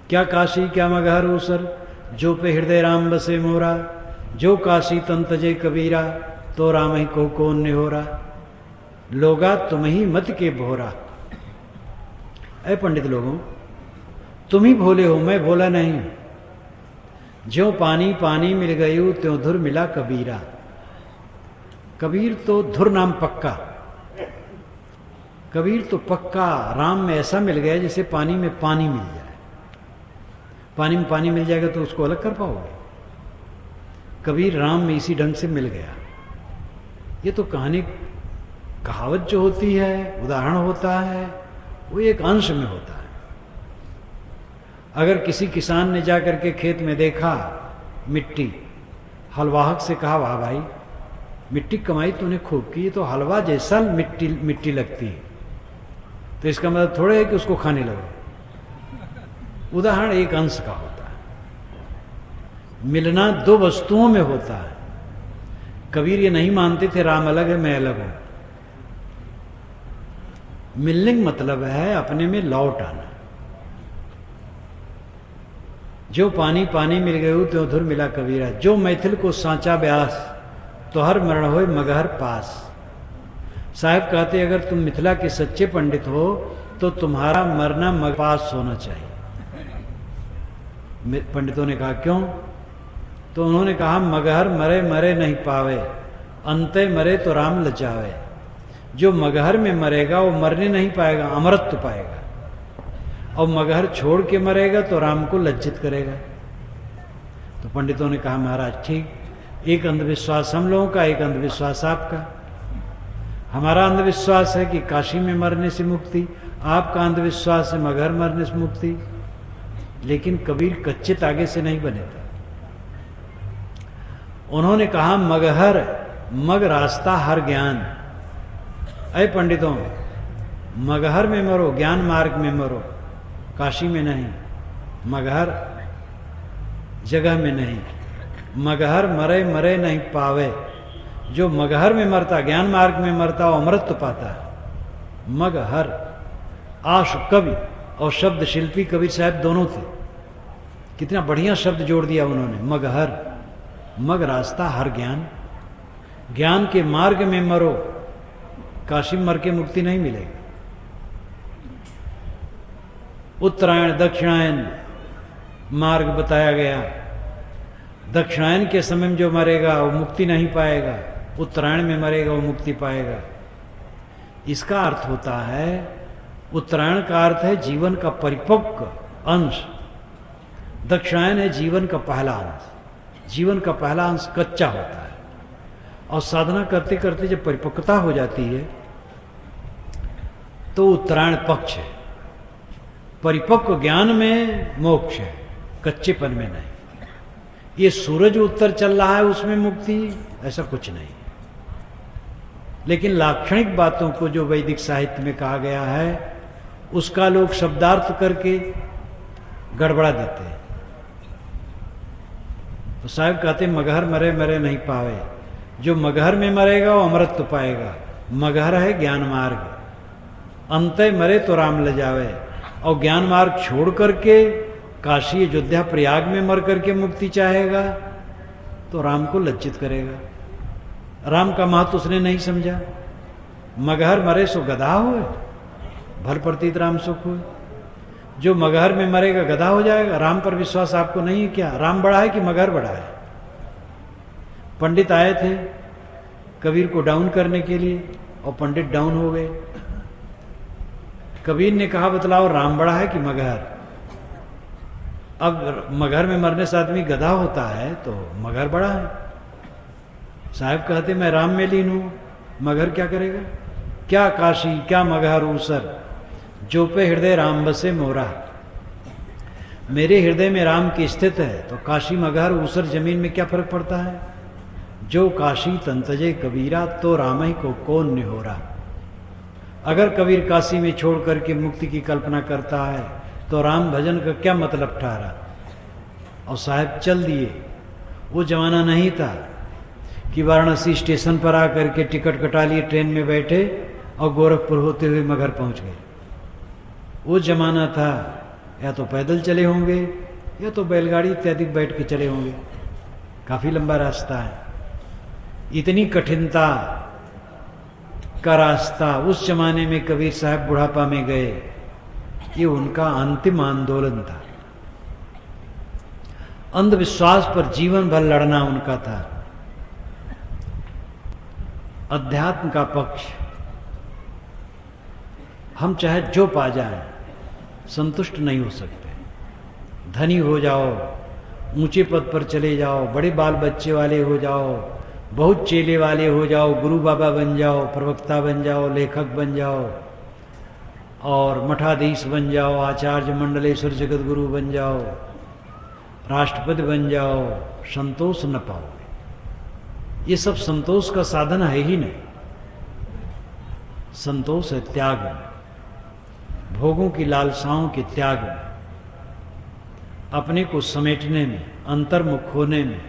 क्या काशी क्या मगहर ऊसर, जो पे हृदय राम बसे मोरा। जो काशी तन तजे कबीरा, तो राम ही को कौन निहोरा। लोगा तुम ही मत के भोरा। ऐ पंडित लोगों, तुम ही भोले हो, मैं भोला नहीं। ज्यों पानी पानी मिल गयू, त्यों धुर मिला कबीरा। कबीर तो धुर नाम पक्का, कबीर तो पक्का राम में ऐसा मिल गया जैसे पानी में पानी मिल जाए। पानी में पानी मिल जाएगा तो उसको अलग कर पाओगे। कबीर राम में इसी ढंग से मिल गया। ये तो कहानी कहावत जो होती है, उदाहरण होता है, वो एक अंश में होता है। अगर किसी किसान ने जाकर के खेत में देखा मिट्टी, हलवाहक से कहा वाह भाई मिट्टी कमाई तूने खूब की, तो हलवा जैसा मिट्टी लगती है, तो इसका मतलब थोड़े है कि उसको खाने लगो। उदाहरण एक अंश का होता है। मिलना दो वस्तुओं में होता है। कबीर ये नहीं मानते थे राम अलग है मैं अलग हूं। मिलने का मतलब है अपने में लौट आना। जो पानी पानी मिल गयू त्यों धुर मिला कबीरा। जो मैथिल को सांचा ब्यास, तो हर मरण होए मगहर पास। साहब कहते अगर तुम मिथिला के सच्चे पंडित हो तो तुम्हारा मरना मग पास होना चाहिए। पंडितों ने कहा क्यों? तो उन्होंने कहा मगहर मरे मरे नहीं पावे, अंते मरे तो राम लजावे। जो मगहर में मरेगा वो मरने नहीं पाएगा, अमरत्व पाएगा। और मगहर छोड़ के मरेगा तो राम को लज्जित करेगा। तो पंडितों ने कहा महाराज ठीक, एक अंधविश्वास हम लोगों का, एक अंधविश्वास आपका। हमारा अंधविश्वास है कि काशी में मरने से मुक्ति, आपका अंधविश्वास है मगहर मरने से मुक्ति। लेकिन कबीर कच्चे तागे से नहीं बने थे। उन्होंने कहा मगहर मग रास्ता हर ज्ञान। अय पंडितों, मगहर में मरो, ज्ञान मार्ग में मरो, काशी में नहीं। मगहर जगह में नहीं। मगहर मरे मरे नहीं पावे। जो मगहर में मरता, ज्ञान मार्ग में मरता, वो अमृत पाता है। मगहर आशु कवि और शब्द शिल्पी कबीर साहब दोनों थे। कितना बढ़िया शब्द जोड़ दिया उन्होंने। मगहर, मग रास्ता हर ज्ञान। ज्ञान के मार्ग में मरो, काशी में मर के मुक्ति नहीं मिलेगी। उत्तरायण दक्षिणायन मार्ग बताया गया। दक्षिणायन के समय में जो मरेगा वो मुक्ति नहीं पाएगा, उत्तरायण में मरेगा वो मुक्ति पाएगा। इसका अर्थ होता है, उत्तरायण का अर्थ है जीवन का परिपक्व अंश, दक्षिणायन है जीवन का पहला अंश। जीवन का पहला अंश कच्चा होता है और साधना करते करते जब परिपक्वता हो जाती है तो उत्तरायण पक्ष है। परिपक्व ज्ञान में मोक्ष है, कच्चेपन में नहीं। ये सूरज उत्तर चल रहा है उसमें मुक्ति, ऐसा कुछ नहीं। लेकिन लाक्षणिक बातों को जो वैदिक साहित्य में कहा गया है उसका लोग शब्दार्थ करके गड़बड़ा देते हैं। तो साहब कहते मगहर मरे मरे नहीं पावे। जो मगहर में मरेगा वो अमृत पाएगा। मगहर है ज्ञान मार्ग, अंतय मरे तो राम ले जावे। और ज्ञान मार्ग छोड़ करके काशी अयोध्या प्रयाग में मर करके मुक्ति चाहेगा तो राम को लज्जित करेगा। राम का महत्व उसने नहीं समझा। मगहर मरे सो गधा होए, भल प्रतीत राम सुख हुए। जो मगहर में मरेगा गधा हो जाएगा। राम पर विश्वास आपको नहीं है क्या? राम बड़ा है कि मगहर बड़ा है? पंडित आए थे कबीर को डाउन करने के लिए और पंडित डाउन हो गए। कबीर ने कहा बतलाओ राम बड़ा है कि मगहर? अब मगहर में मरने से आदमी गधा होता है तो मगहर बड़ा है। साहब कहते मैं राम में लीन हूं, मगहर क्या करेगा? क्या काशी क्या मगहर ऊसर, जो पे हृदय राम बसे मोरा। मेरे हृदय में राम की स्थित है तो काशी मगहर ऊसर जमीन में क्या फर्क पड़ता है? जो काशी तंतजे कबीरा, तो राम ही को कौन निहोरा। अगर कबीर काशी में छोड़ करके मुक्ति की कल्पना करता है तो राम भजन का क्या मतलब ठहरा? और साहब चल दिए। वो जमाना नहीं था कि वाराणसी स्टेशन पर आकर के टिकट कटा लिए, ट्रेन में बैठे और गोरखपुर होते हुए मगहर पहुंच गए। वो जमाना था या तो पैदल चले होंगे या तो बैलगाड़ी इत्यादि बैठ के चले होंगे, काफी लंबा रास्ता है। इतनी कठिनता का रास्ता उस जमाने में कबीर साहब बुढ़ापा में गए, ये उनका अंतिम आंदोलन था। अंधविश्वास पर जीवन भर लड़ना उनका था। अध्यात्म का पक्ष, हम चाहे जो पा जाएं संतुष्ट नहीं हो सकते। धनी हो जाओ, ऊंचे पद पर चले जाओ, बड़े बाल बच्चे वाले हो जाओ, बहुत चेले वाले हो जाओ, गुरु बाबा बन जाओ, प्रवक्ता बन जाओ, लेखक बन जाओ और मठाधीश बन जाओ, आचार्य मंडलेश्वर जगत गुरु बन जाओ, राष्ट्रपति बन जाओ, संतोष न पाओगे। ये सब संतोष का साधन है ही नहीं। संतोष है त्याग में, भोगों की लालसाओं के त्याग में, अपने को समेटने में, अंतर्मुख होने में,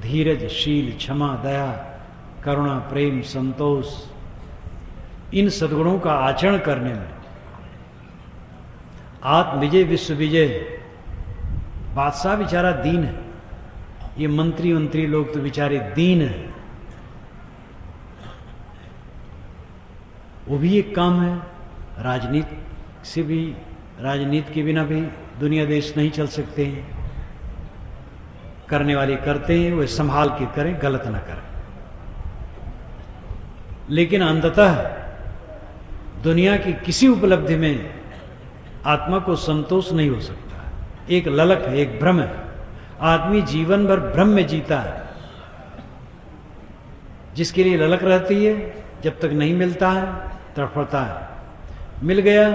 धीरज, शील, क्षमा, दया, करुणा, प्रेम, संतोष, इन सद्गुणों का आचरण करने में। आत्म विजय, विश्व विजय। बादशाह बेचारा दीन है, ये मंत्री लोग तो बेचारे दीन है। वो भी एक काम है। राजनीति से भी, राजनीति के बिना भी दुनिया देश नहीं चल सकते हैं। करने वाले करते हैं, वे संभाल के करें, गलत ना करें। लेकिन अंततः दुनिया की किसी उपलब्धि में आत्मा को संतोष नहीं हो सकता। एक ललक है, एक भ्रम है। आदमी जीवन भर भ्रम में जीता है। जिसके लिए ललक रहती है, जब तक नहीं मिलता है तड़फड़ता है, मिल गया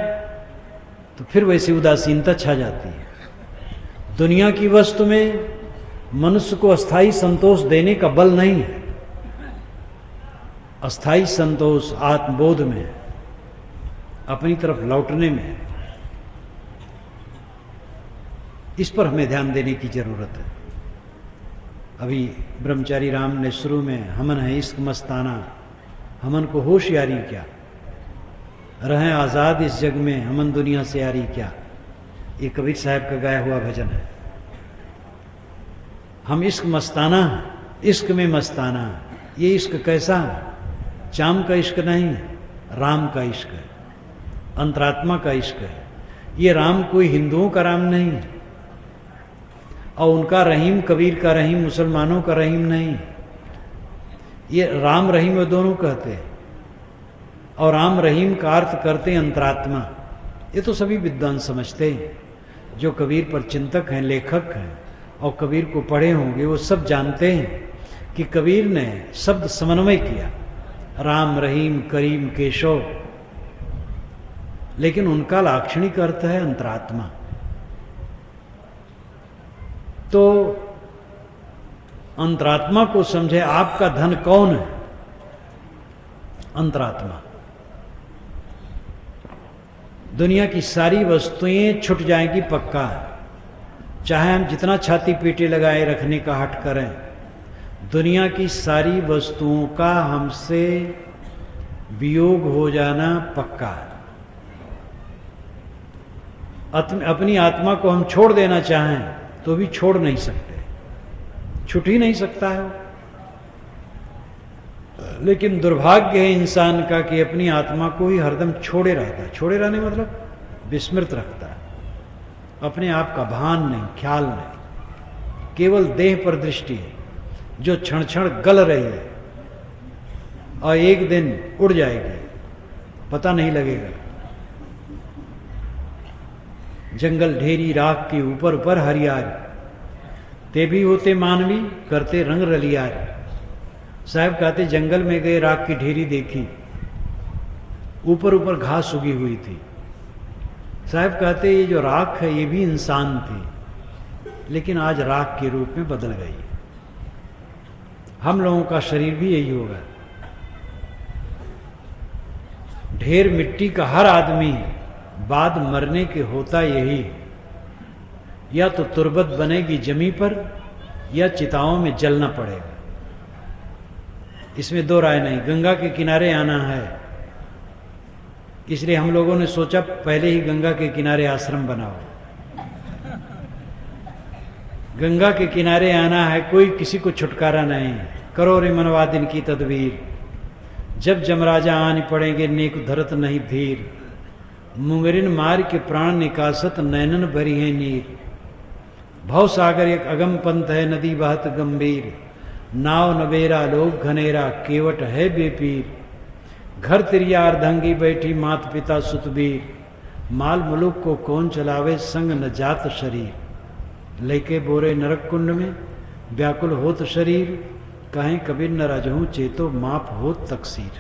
तो फिर वैसी उदासीनता छा जाती है। दुनिया की वस्तु में मनुष्य को अस्थाई संतोष देने का बल नहीं है। अस्थाई संतोष आत्मबोध में, अपनी तरफ लौटने में। इस पर हमें ध्यान देने की जरूरत है। अभी ब्रह्मचारी राम ने शुरू में हमन है इश्क मस्ताना, हमन को होशियारी क्या, रहें आजाद इस जग में, हमन दुनिया से यारी क्या। ये कबीर साहब का गाया हुआ भजन है। हम इश्क मस्ताना, इश्क में मस्ताना। ये इश्क कैसा है? चाम का इश्क नहीं, राम का इश्क है, अंतरात्मा का इश्क है। ये राम कोई हिंदुओं का राम नहीं है, और उनका रहीम कबीर का रहीम मुसलमानों का रहीम नहीं। ये राम रहीम वो दोनों कहते हैं, और राम रहीम का अर्थ करते हैं अंतरात्मा। ये तो सभी विद्वान समझते हैं, जो कबीर पर चिंतक हैं, लेखक हैं और कबीर को पढ़े होंगे, वो सब जानते हैं कि कबीर ने शब्द समन्वय किया, राम रहीम करीम केशव, लेकिन उनका लाक्षणिक अर्थ है अंतरात्मा। तो अंतरात्मा को समझे। आपका धन कौन है? अंतरात्मा। दुनिया की सारी वस्तुएं छुट जाएंगी, पक्का है। चाहे हम जितना छाती पीटे लगाए रखने का हट करें, दुनिया की सारी वस्तुओं का हमसे वियोग हो जाना पक्का है। अपनी आत्मा को हम छोड़ देना चाहें तो भी छोड़ नहीं सकते, छूट ही नहीं सकता है। लेकिन दुर्भाग्य है इंसान का कि अपनी आत्मा को ही हरदम छोड़े रहता है। छोड़े रहने मतलब विस्मृत रखता है, अपने आप का भान नहीं, ख्याल नहीं, केवल देह पर दृष्टि है जो क्षण क्षण गल रही है और एक दिन उड़ जाएगी, पता नहीं लगेगा। जंगल ढेरी राख के ऊपर ऊपर हरियार, ते भी होते मानवी करते रंग रलियार। साहब कहते जंगल में गए, राख की ढेरी देखी, ऊपर ऊपर घास उगी हुई थी। साहब कहते ये जो राख है ये भी इंसान थी, लेकिन आज राख के रूप में बदल गई। हम लोगों का शरीर भी यही होगा। ढेर मिट्टी का हर आदमी बाद मरने के होता यही, या तो तुरबत बनेगी जमी पर या चिताओं में जलना पड़ेगा। इसमें दो राय नहीं। गंगा के किनारे आना है, इसलिए हम लोगों ने सोचा पहले ही गंगा के किनारे आश्रम बनाओ। गंगा के किनारे आना है, कोई किसी को छुटकारा नहीं। करो रे मनवा दिन की तदबीर, जब जमराजा आन पड़ेंगे नेक धरत नहीं धीर। मुंगरिन मार के प्राण निकासत नैनन भरी है नीर। भव सागर एक अगम पंथ है नदी बहत गंभीर। नाव नबेरा लोग घनेरा केवट है बेपीर। घर तिरिया अर्धंगी बैठी मात पिता सुतबीर। माल मुलुक को कौन चलावे संग न जात शरीर। लेके बोरे नरक कुंड में व्याकुल होत शरीर। कहें कबीर न राजहूं चेतो माप होत तकसीर।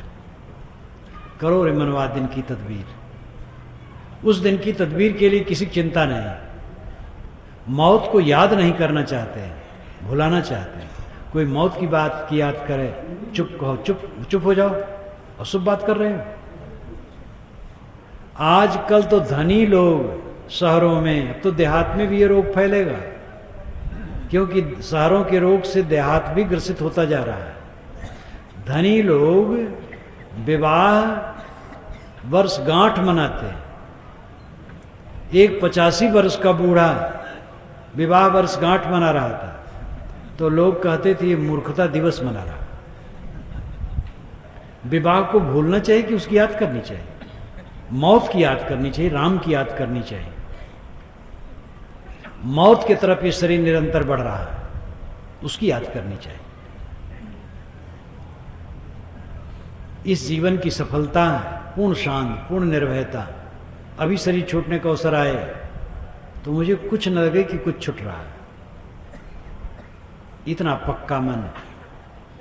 करो रे मनवा दिन की तदबीर। उस दिन की तदबीर के लिए किसी चिंता नहीं। मौत को याद नहीं करना चाहते, भुलाना चाहते हैं। कोई मौत की बात की याद करे, चुप कहो, चुप हो जाओ, अशुभ बात कर रहे हो। आजकल तो धनी लोग शहरों में, अब तो देहात में भी ये रोग फैलेगा, क्योंकि शहरों के रोग से देहात भी ग्रसित होता जा रहा है। धनी लोग विवाह वर्षगांठ मनाते हैं। एक 85 वर्ष का बूढ़ा विवाह वर्षगांठ मना रहा था, तो लोग कहते थे ये मूर्खता दिवस मना रहा। विवाह को भूलना चाहिए कि उसकी याद करनी चाहिए, मौत की याद करनी चाहिए, राम की याद करनी चाहिए। मौत की तरफ ये शरीर निरंतर बढ़ रहा है, उसकी याद करनी चाहिए। इस जीवन की सफलता, पूर्ण शांत, पूर्ण निर्भयता। अभी शरीर छूटने का अवसर आए तो मुझे कुछ न लगे कि कुछ छूट रहा है। इतना पक्का मन,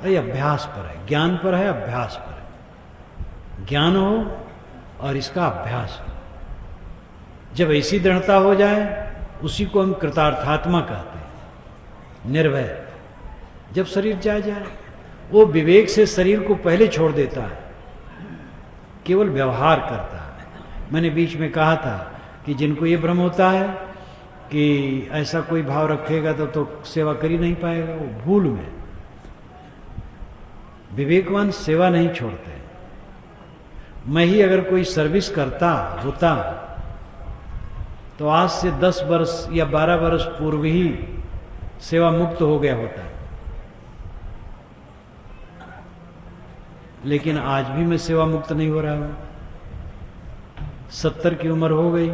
ये अभ्यास पर है, ज्ञान पर है, अभ्यास पर है। ज्ञान हो और इसका अभ्यास हो। जब ऐसी दृढ़ता हो जाए, उसी को हम कृतार्थात्मा कहते हैं, निर्भय। जब शरीर जाए, वो विवेक से शरीर को पहले छोड़ देता है, केवल व्यवहार करता है। मैंने बीच में कहा था कि जिनको ये भ्रम होता है कि ऐसा कोई भाव रखेगा तो सेवा कर ही नहीं पाएगा, वो भूल में। विवेकवान सेवा नहीं छोड़ते। मैं ही अगर कोई सर्विस करता होता तो आज से 10 वर्ष या 12 वर्ष पूर्व ही सेवा मुक्त हो गया होता। लेकिन आज भी मैं सेवा मुक्त नहीं हो रहा हूं। 70 की उम्र हो गई,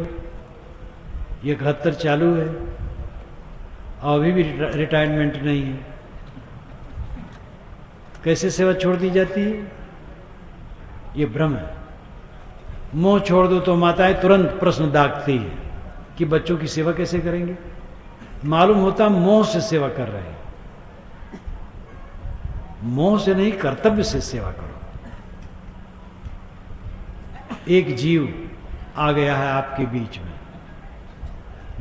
71 चालू है और अभी भी रिटायरमेंट नहीं है। कैसे सेवा छोड़ दी जाती है? ये भ्रम है। मोह छोड़ दो तो माताएं तुरंत प्रश्न दागती है कि बच्चों की सेवा कैसे करेंगे। मालूम होता मोह से सेवा कर रहे हैं। मोह से नहीं, कर्तव्य से सेवा करो। एक जीव आ गया है आपके बीच में।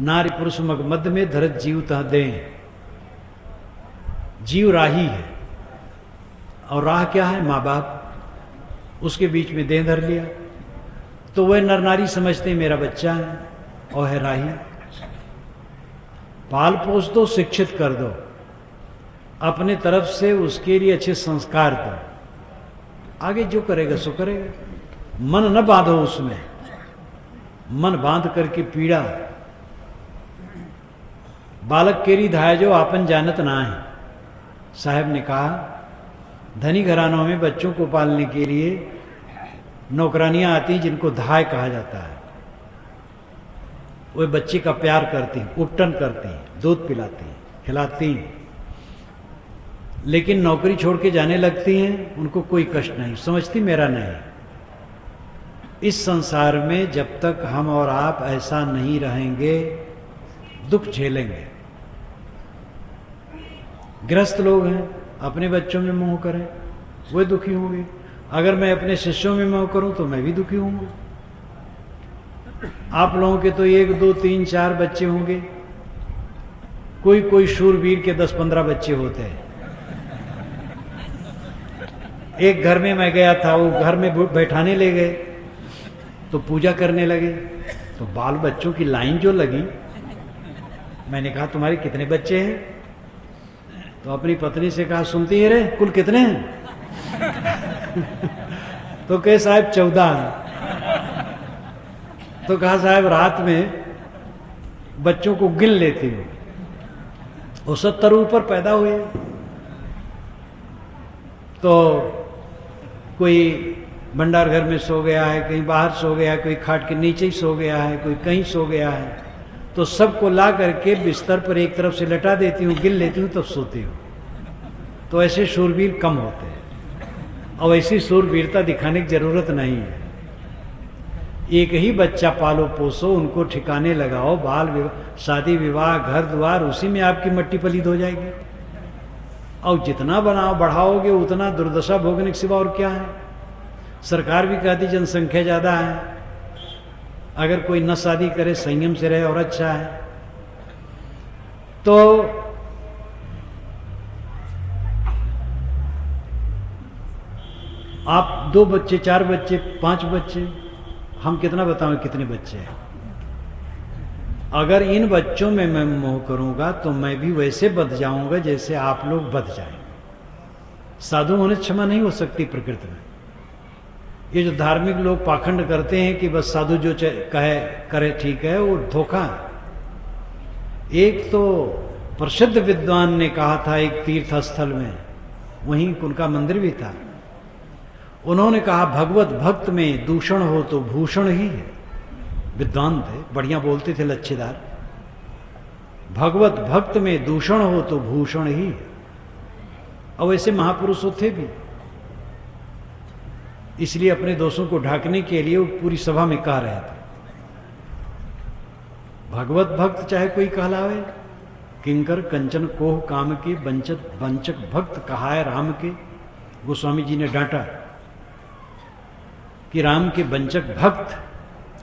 नारी पुरुष मग मध्य में धरत जीव तह दे। जीव राही है और राह क्या है? माँ बाप। उसके बीच में देह धर लिया तो वह नर नारी समझते मेरा बच्चा है और है राही। पाल पोस दो, शिक्षित कर दो, अपने तरफ से उसके लिए अच्छे संस्कार दो। आगे जो करेगा सो करेगा। मन न बांधो उसमें, मन बांध करके पीड़ा। बालक केरी धाय जो आपन जानत ना है। साहब ने कहा धनी घरानों में बच्चों को पालने के लिए नौकरानियां आती जिनको धाय कहा जाता है। वे बच्चे का प्यार करती, उपटन करती, दूध पिलाती, खिलाती। लेकिन नौकरी छोड़ के जाने लगती हैं, उनको कोई कष्ट नहीं, समझती मेरा नहीं। इस संसार में जब तक हम और आप ऐसा नहीं रहेंगे, दुख झेलेंगे। गृहस्थ लोग हैं, अपने बच्चों में मोह करें, वे दुखी होंगे। अगर मैं अपने शिष्यों में मोह करूं तो मैं भी दुखी होऊंगा। आप लोगों के तो 1, 2, 3, 4 बच्चे होंगे, कोई शूरवीर के 10-15 बच्चे होते हैं। एक घर में मैं गया था, वो घर में बैठाने ले गए तो पूजा करने लगे, तो बाल बच्चों की लाइन जो लगी, मैंने कहा तुम्हारे कितने बच्चे हैं? तो अपनी पत्नी से कहा सुनती है रे कुल कितने हैं? तो कहे साहब 14 हैं। तो कहा साहब रात में बच्चों को गिन लेती हूँ, वो 70 ऊपर पैदा हुए। तो कोई भंडार घर में सो गया है, कहीं बाहर सो गया है, कोई खाट के नीचे ही सो गया है, कोई कहीं सो गया है। तो सबको ला करके बिस्तर पर एक तरफ से लटा देती हूँ, गिन लेती हूँ, तब सोती हूँ। तो ऐसे शूरवीर कम होते हैं, और ऐसी शूरवीरता दिखाने की जरूरत नहीं है। एक ही बच्चा पालो पोसो, उनको ठिकाने लगाओ, बाल विवाह, शादी विवाह, घर द्वार, उसी में आपकी मट्टी पलीद हो जाएगी। और जितना बनाओ बढ़ाओगे उतना दुर्दशा भोगने के सिवा और क्या है। सरकार भी कहती जनसंख्या ज्यादा है, अगर कोई न शादी करे संयम से रहे और अच्छा है। तो आप 2 बच्चे, 4 बच्चे, 5 बच्चे, हम कितना बताएं कितने बच्चे हैं। अगर इन बच्चों में मैं मोह करूंगा तो मैं भी वैसे बध जाऊंगा जैसे आप लोग बध जाएं। साधु होने क्षमा नहीं हो सकती प्रकृति में। ये जो धार्मिक लोग पाखंड करते हैं कि बस साधु जो कहे करे ठीक है, वो धोखा है। एक तो प्रसिद्ध विद्वान ने कहा था एक तीर्थ स्थल में, वहीं उनका मंदिर भी था, उन्होंने कहा भगवत भक्त में दूषण हो तो भूषण ही है। विद्वान थे, बढ़िया बोलते थे, लच्छेदार। भगवत भक्त में दूषण हो तो भूषण ही है। और वैसे महापुरुष थे भी, इसलिए अपने दोषों को ढांकने के लिए वो पूरी सभा में कह रहे थे। भगवत भक्त चाहे कोई कहलावे, किंकर कंचन कोह काम के वंचक भक्त कहाए राम के। गोस्वामी जी ने डांटा कि राम के वंचक भक्त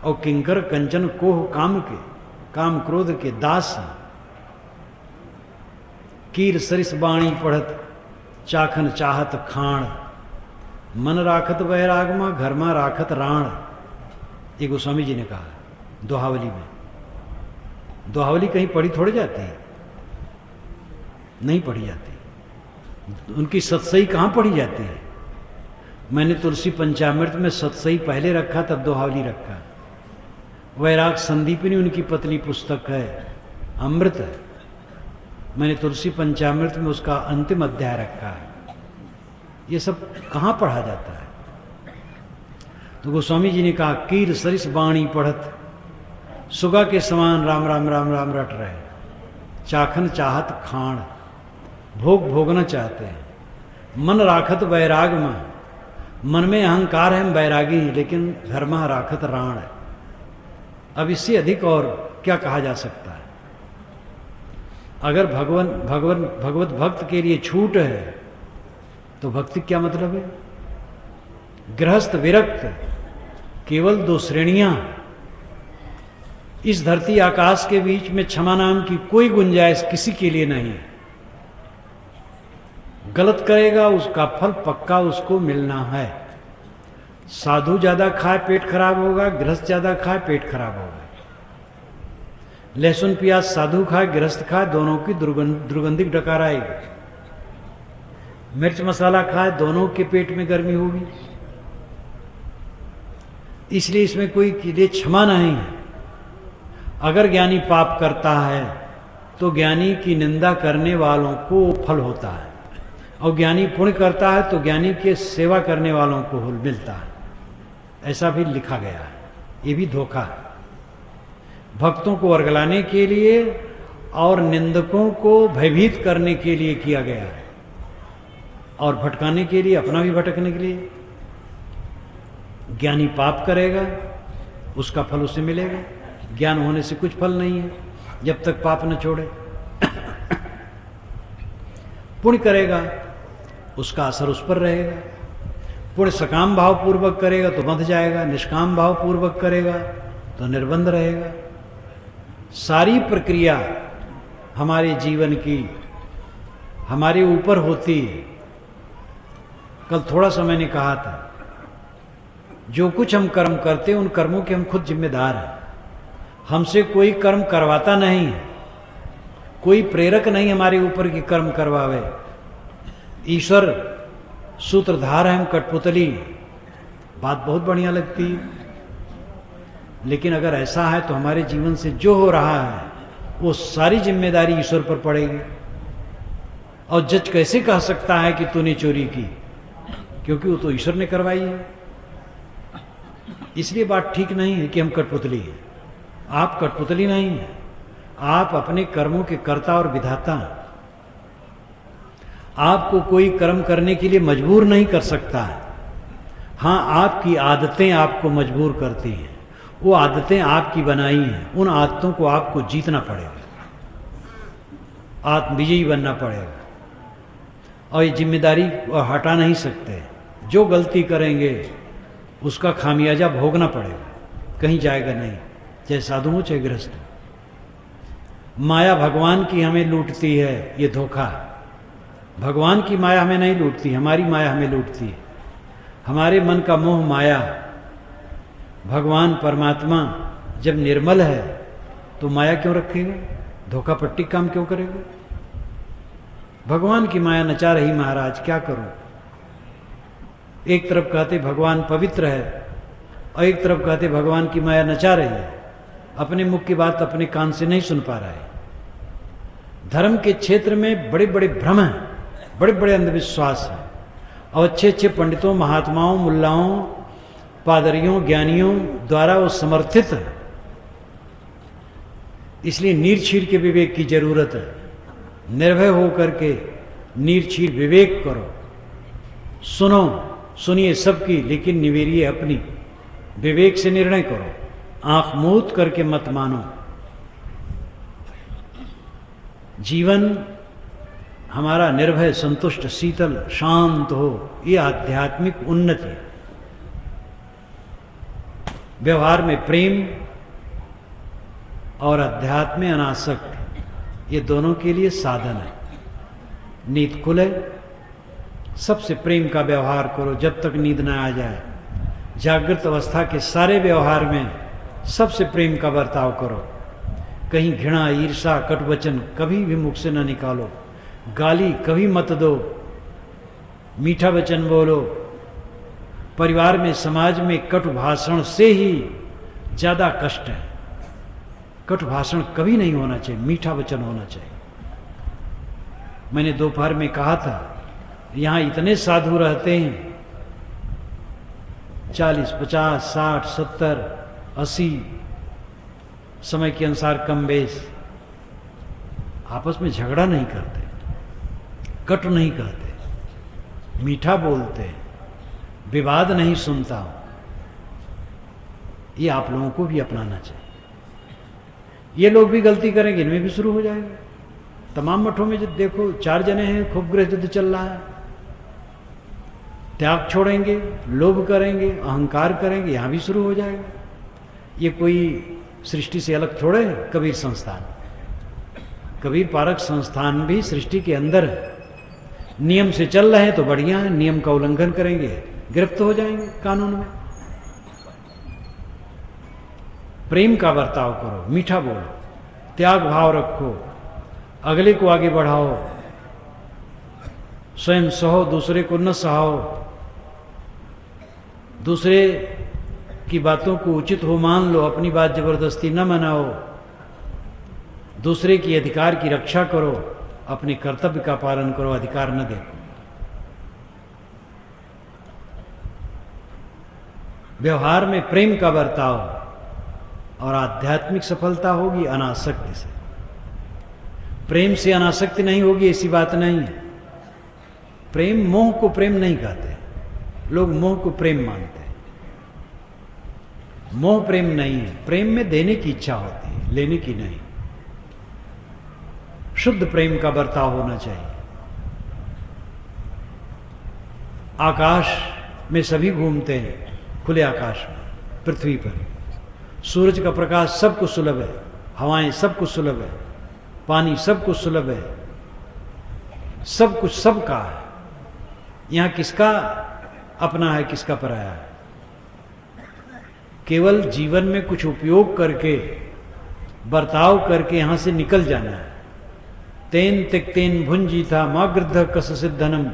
और किंकर कंचन कोह काम के, काम क्रोध के दास हैं। कीर सरिस बाणी पढ़त चाखन चाहत खाण, मन राखत वैरागमा घरमा राखत राण। ये गोस्वामी जी ने कहा दोहावली में। दोहावली कहीं पढ़ी थोड़ी जाती है, नहीं पढ़ी जाती। उनकी सतसई कहाँ पढ़ी जाती है। मैंने तुलसी पंचामृत में सतसई पहले रखा, तब दोहावली रखा। वैराग संदीपिनी उनकी पतली पुस्तक है, अमृत है। मैंने तुलसी पंचामृत में उसका अंतिम अध्याय रखा है। ये सब कहाँ पढ़ा जाता है। तो गोस्वामी जी ने कहा कीर सरिस बाणी पढ़त, सुगा के समान राम राम राम राम रट रहे, चाखन चाहत खाण, भोग भोगना चाहते हैं। मन राखत वैराग में, मन में अहंकार है, हम वैरागी हैं, लेकिन धर्म राखत राण है। अब इससे अधिक और क्या कहा जा सकता है। अगर भगवत भक्त के लिए छूट है तो भक्ति क्या मतलब है। गृहस्थ विरक्त केवल 2 श्रेणियां। इस धरती आकाश के बीच में क्षमा नाम की कोई गुंजाइश किसी के लिए नहीं है। गलत करेगा उसका फल पक्का उसको मिलना है। साधु ज्यादा खाए पेट खराब होगा, गृहस्थ ज्यादा खाए पेट खराब होगा। लहसुन प्याज साधु खाए गृहस्थ खाए, दोनों की दुर्गंधिक डकार आएगी। मिर्च मसाला खाए, दोनों के पेट में गर्मी होगी। इसलिए इसमें कोई लिए क्षमा नहीं है। अगर ज्ञानी पाप करता है तो ज्ञानी की निंदा करने वालों को फल होता है, और ज्ञानी पुण्य करता है तो ज्ञानी के सेवा करने वालों को मिलता है। ऐसा भी लिखा गया है। ये भी धोखा है। भक्तों को वर्गलाने के लिए और निंदकों को भयभीत करने के लिए किया गया है, और भटकाने के लिए, अपना भी भटकने के लिए। ज्ञानी पाप करेगा उसका फल उसे मिलेगा। ज्ञान होने से कुछ फल नहीं है जब तक पाप न छोड़े। पुण्य करेगा उसका असर उस पर रहेगा। पुण्य सकाम भाव पूर्वक करेगा तो बंध जाएगा, निष्काम भाव पूर्वक करेगा तो निर्बंध रहेगा। सारी प्रक्रिया हमारे जीवन की हमारे ऊपर होती है। कल थोड़ा सा मैंने कहा था, जो कुछ हम कर्म करते हैं उन कर्मों के हम खुद जिम्मेदार हैं। हमसे कोई कर्म करवाता नहीं है, कोई प्रेरक नहीं हमारे ऊपर की कर्म करवावे। ईश्वर सूत्रधार हैं हम कठपुतली, बात बहुत बढ़िया लगती है, लेकिन अगर ऐसा है तो हमारे जीवन से जो हो रहा है वो सारी जिम्मेदारी ईश्वर पर पड़ेगी। और जज कैसे कह सकता है कि तूने चोरी की, क्योंकि वो तो ईश्वर ने करवाई है। इसलिए बात ठीक नहीं है कि हम कठपुतली हैं। आप कठपुतली नहीं हैं, आप अपने कर्मों के कर्ता और विधाता हैं। आपको कोई कर्म करने के लिए मजबूर नहीं कर सकता है। हाँ, आपकी आदतें आपको मजबूर करती हैं, वो आदतें आपकी बनाई हैं, उन आदतों को आपको जीतना पड़ेगा, आत्मविजयी बनना पड़ेगा। और ये जिम्मेदारी हटा नहीं सकते। जो गलती करेंगे उसका खामियाजा भोगना पड़ेगा, कहीं जाएगा नहीं, चाहे साधु हो चाहे गृहस्थ हो। माया भगवान की हमें लूटती है, ये धोखा। भगवान की माया हमें नहीं लूटती, हमारी माया हमें लूटती है। हमारे मन का मोह माया। भगवान परमात्मा जब निर्मल है तो माया क्यों रखेगा, धोखा पट्टी काम क्यों करेगा। भगवान की माया नचा रही महाराज, क्या करूं। एक तरफ कहते भगवान पवित्र है और एक तरफ कहते भगवान की माया नचा रही है। अपने मुख की बात अपने कान से नहीं सुन पा रहा है। धर्म के क्षेत्र में बड़े बड़े भ्रम हैं, बड़े बड़े अंधविश्वास हैं, और अच्छे अच्छे पंडितों, महात्माओं, मुल्लाओं, पादरियों, ज्ञानियों द्वारा वो समर्थित है। इसलिए नीरछीर के विवेक की जरूरत है। निर्भय होकर के नीरछीर विवेक करो, सुनो, सुनिए सबकी, लेकिन निवेरिए अपनी। विवेक से निर्णय करो, आंख मूंद करके मत मानो। जीवन हमारा निर्भय, संतुष्ट, शीतल, शांत हो, ये आध्यात्मिक उन्नति है। व्यवहार में प्रेम और अध्यात्म में अनासक्त, ये दोनों के लिए साधन है। नींद खुले, सबसे प्रेम का व्यवहार करो जब तक नींद ना आ जाए। जागृत अवस्था के सारे व्यवहार में सबसे प्रेम का बर्ताव करो। कहीं घृणा, ईर्षा, कटुवचन कभी भी मुख से न निकालो। गाली कभी मत दो, मीठा वचन बोलो। परिवार में, समाज में कटु भाषण से ही ज्यादा कष्ट है। कटु भाषण कभी नहीं होना चाहिए, मीठा वचन होना चाहिए। मैंने दोपहर में कहा था, यहां इतने साधु रहते हैं, 40, 50, 60, 70, 80 समय के अनुसार कम बेस, आपस में झगड़ा नहीं करते, कटु नहीं कहते, मीठा बोलते, विवाद नहीं सुनता हूं। ये आप लोगों को भी अपनाना चाहिए। ये लोग भी गलती करेंगे, इनमें भी शुरू हो जाएगा। तमाम मठों में जब देखो 4 जने हैं, खूब गृह युद्ध चल रहा है। त्याग छोड़ेंगे, लोभ करेंगे, अहंकार करेंगे, यहां भी शुरू हो जाएगा। ये कोई सृष्टि से अलग थोड़े है। कबीर संस्थान, कबीर पारक संस्थान भी सृष्टि के अंदर है। नियम से चल रहे हैं तो बढ़िया है, नियम का उल्लंघन करेंगे गिरफ्त हो जाएंगे कानून में। प्रेम का बर्ताव करो, मीठा बोलो, त्याग भाव रखो, अगले को आगे बढ़ाओ, स्वयं सहो, दूसरे को न सहाओ, दूसरे की बातों को उचित हो मान लो, अपनी बात जबरदस्ती न मनाओ, दूसरे की अधिकार की रक्षा करो, अपने कर्तव्य का पालन करो, अधिकार न देखो। व्यवहार में प्रेम का बर्ताव, और आध्यात्मिक सफलता होगी अनासक्ति से। प्रेम से अनासक्ति नहीं होगी ऐसी बात नहीं है। प्रेम, मोह को प्रेम नहीं कहते, लोग मोह को प्रेम मानते हैं। मोह प्रेम नहीं है। प्रेम में देने की इच्छा होती है, लेने की नहीं। शुद्ध प्रेम का बर्ताव होना चाहिए। आकाश में सभी घूमते हैं, खुले आकाश में, पृथ्वी पर सूरज का प्रकाश सबको सुलभ है, हवाएं सबको सुलभ है, पानी सबको सुलभ है, सब कुछ सबका है। यहां किसका अपना है, किसका पराया है। केवल जीवन में कुछ उपयोग करके, बर्ताव करके यहां से निकल जाना है। तेन तिक्तेन भुंजी था माँ गृद्ध कस सिद्धनम।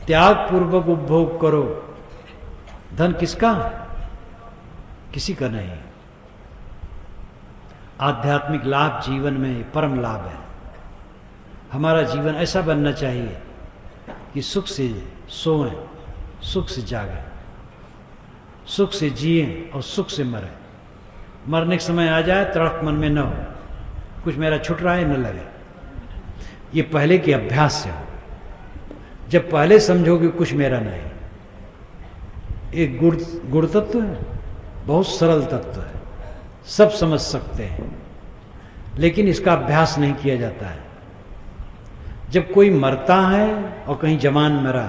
त्याग पूर्वक उपभोग करो। धन किसका? किसी का नहीं। आध्यात्मिक लाभ जीवन में परम लाभ है। हमारा जीवन ऐसा बनना चाहिए कि सुख से सोएं, सुख से जागें, सुख से जिएं और सुख से मरें। मरने का समय आ जाए तड़क मन में न हो, कुछ मेरा छूट रहा है न लगे। ये पहले के अभ्यास से हो। जब पहले समझो कि कुछ मेरा नहीं, एक गुण तत्व है, बहुत सरल तत्व है, सब समझ सकते हैं, लेकिन इसका अभ्यास नहीं किया जाता है। जब कोई मरता है और कहीं जवान मरा,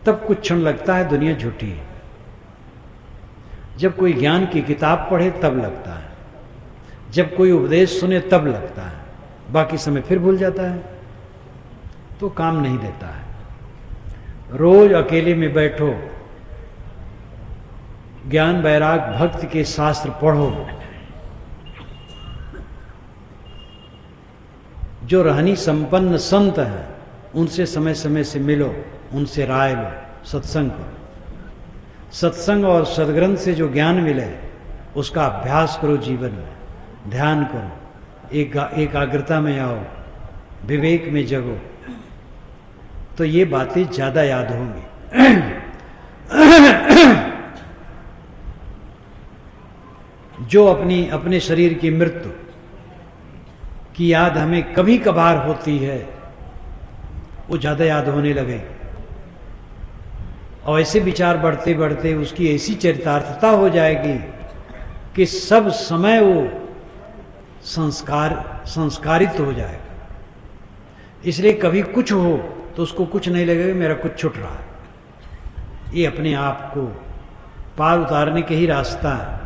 तब कुछ क्षण लगता है दुनिया झूठी है। जब कोई ज्ञान की किताब पढ़े तब लगता है, जब कोई उपदेश सुने तब लगता है, बाकी समय फिर भूल जाता है, तो काम नहीं देता है। रोज अकेले में बैठो, ज्ञान वैराग भक्ति के शास्त्र पढ़ो, जो रहनी संपन्न संत हैं उनसे समय समय से मिलो, उनसे राय लो, सत्संग करो। सत्संग और सदग्रंथ से जो ज्ञान मिले उसका अभ्यास करो जीवन में, ध्यान करो, एकाग्रता में आओ, विवेक में जगो, तो ये बातें ज्यादा याद होंगी। जो अपने शरीर की मृत्यु की याद हमें कभी कभार होती है, वो ज्यादा याद होने लगे, और ऐसे विचार बढ़ते बढ़ते उसकी ऐसी चरितार्थता हो जाएगी कि सब समय वो संस्कारित हो जाएगा। इसलिए कभी कुछ हो तो उसको कुछ नहीं लगेगा मेरा कुछ छूट रहा है। ये अपने आप को पार उतारने के ही रास्ता है।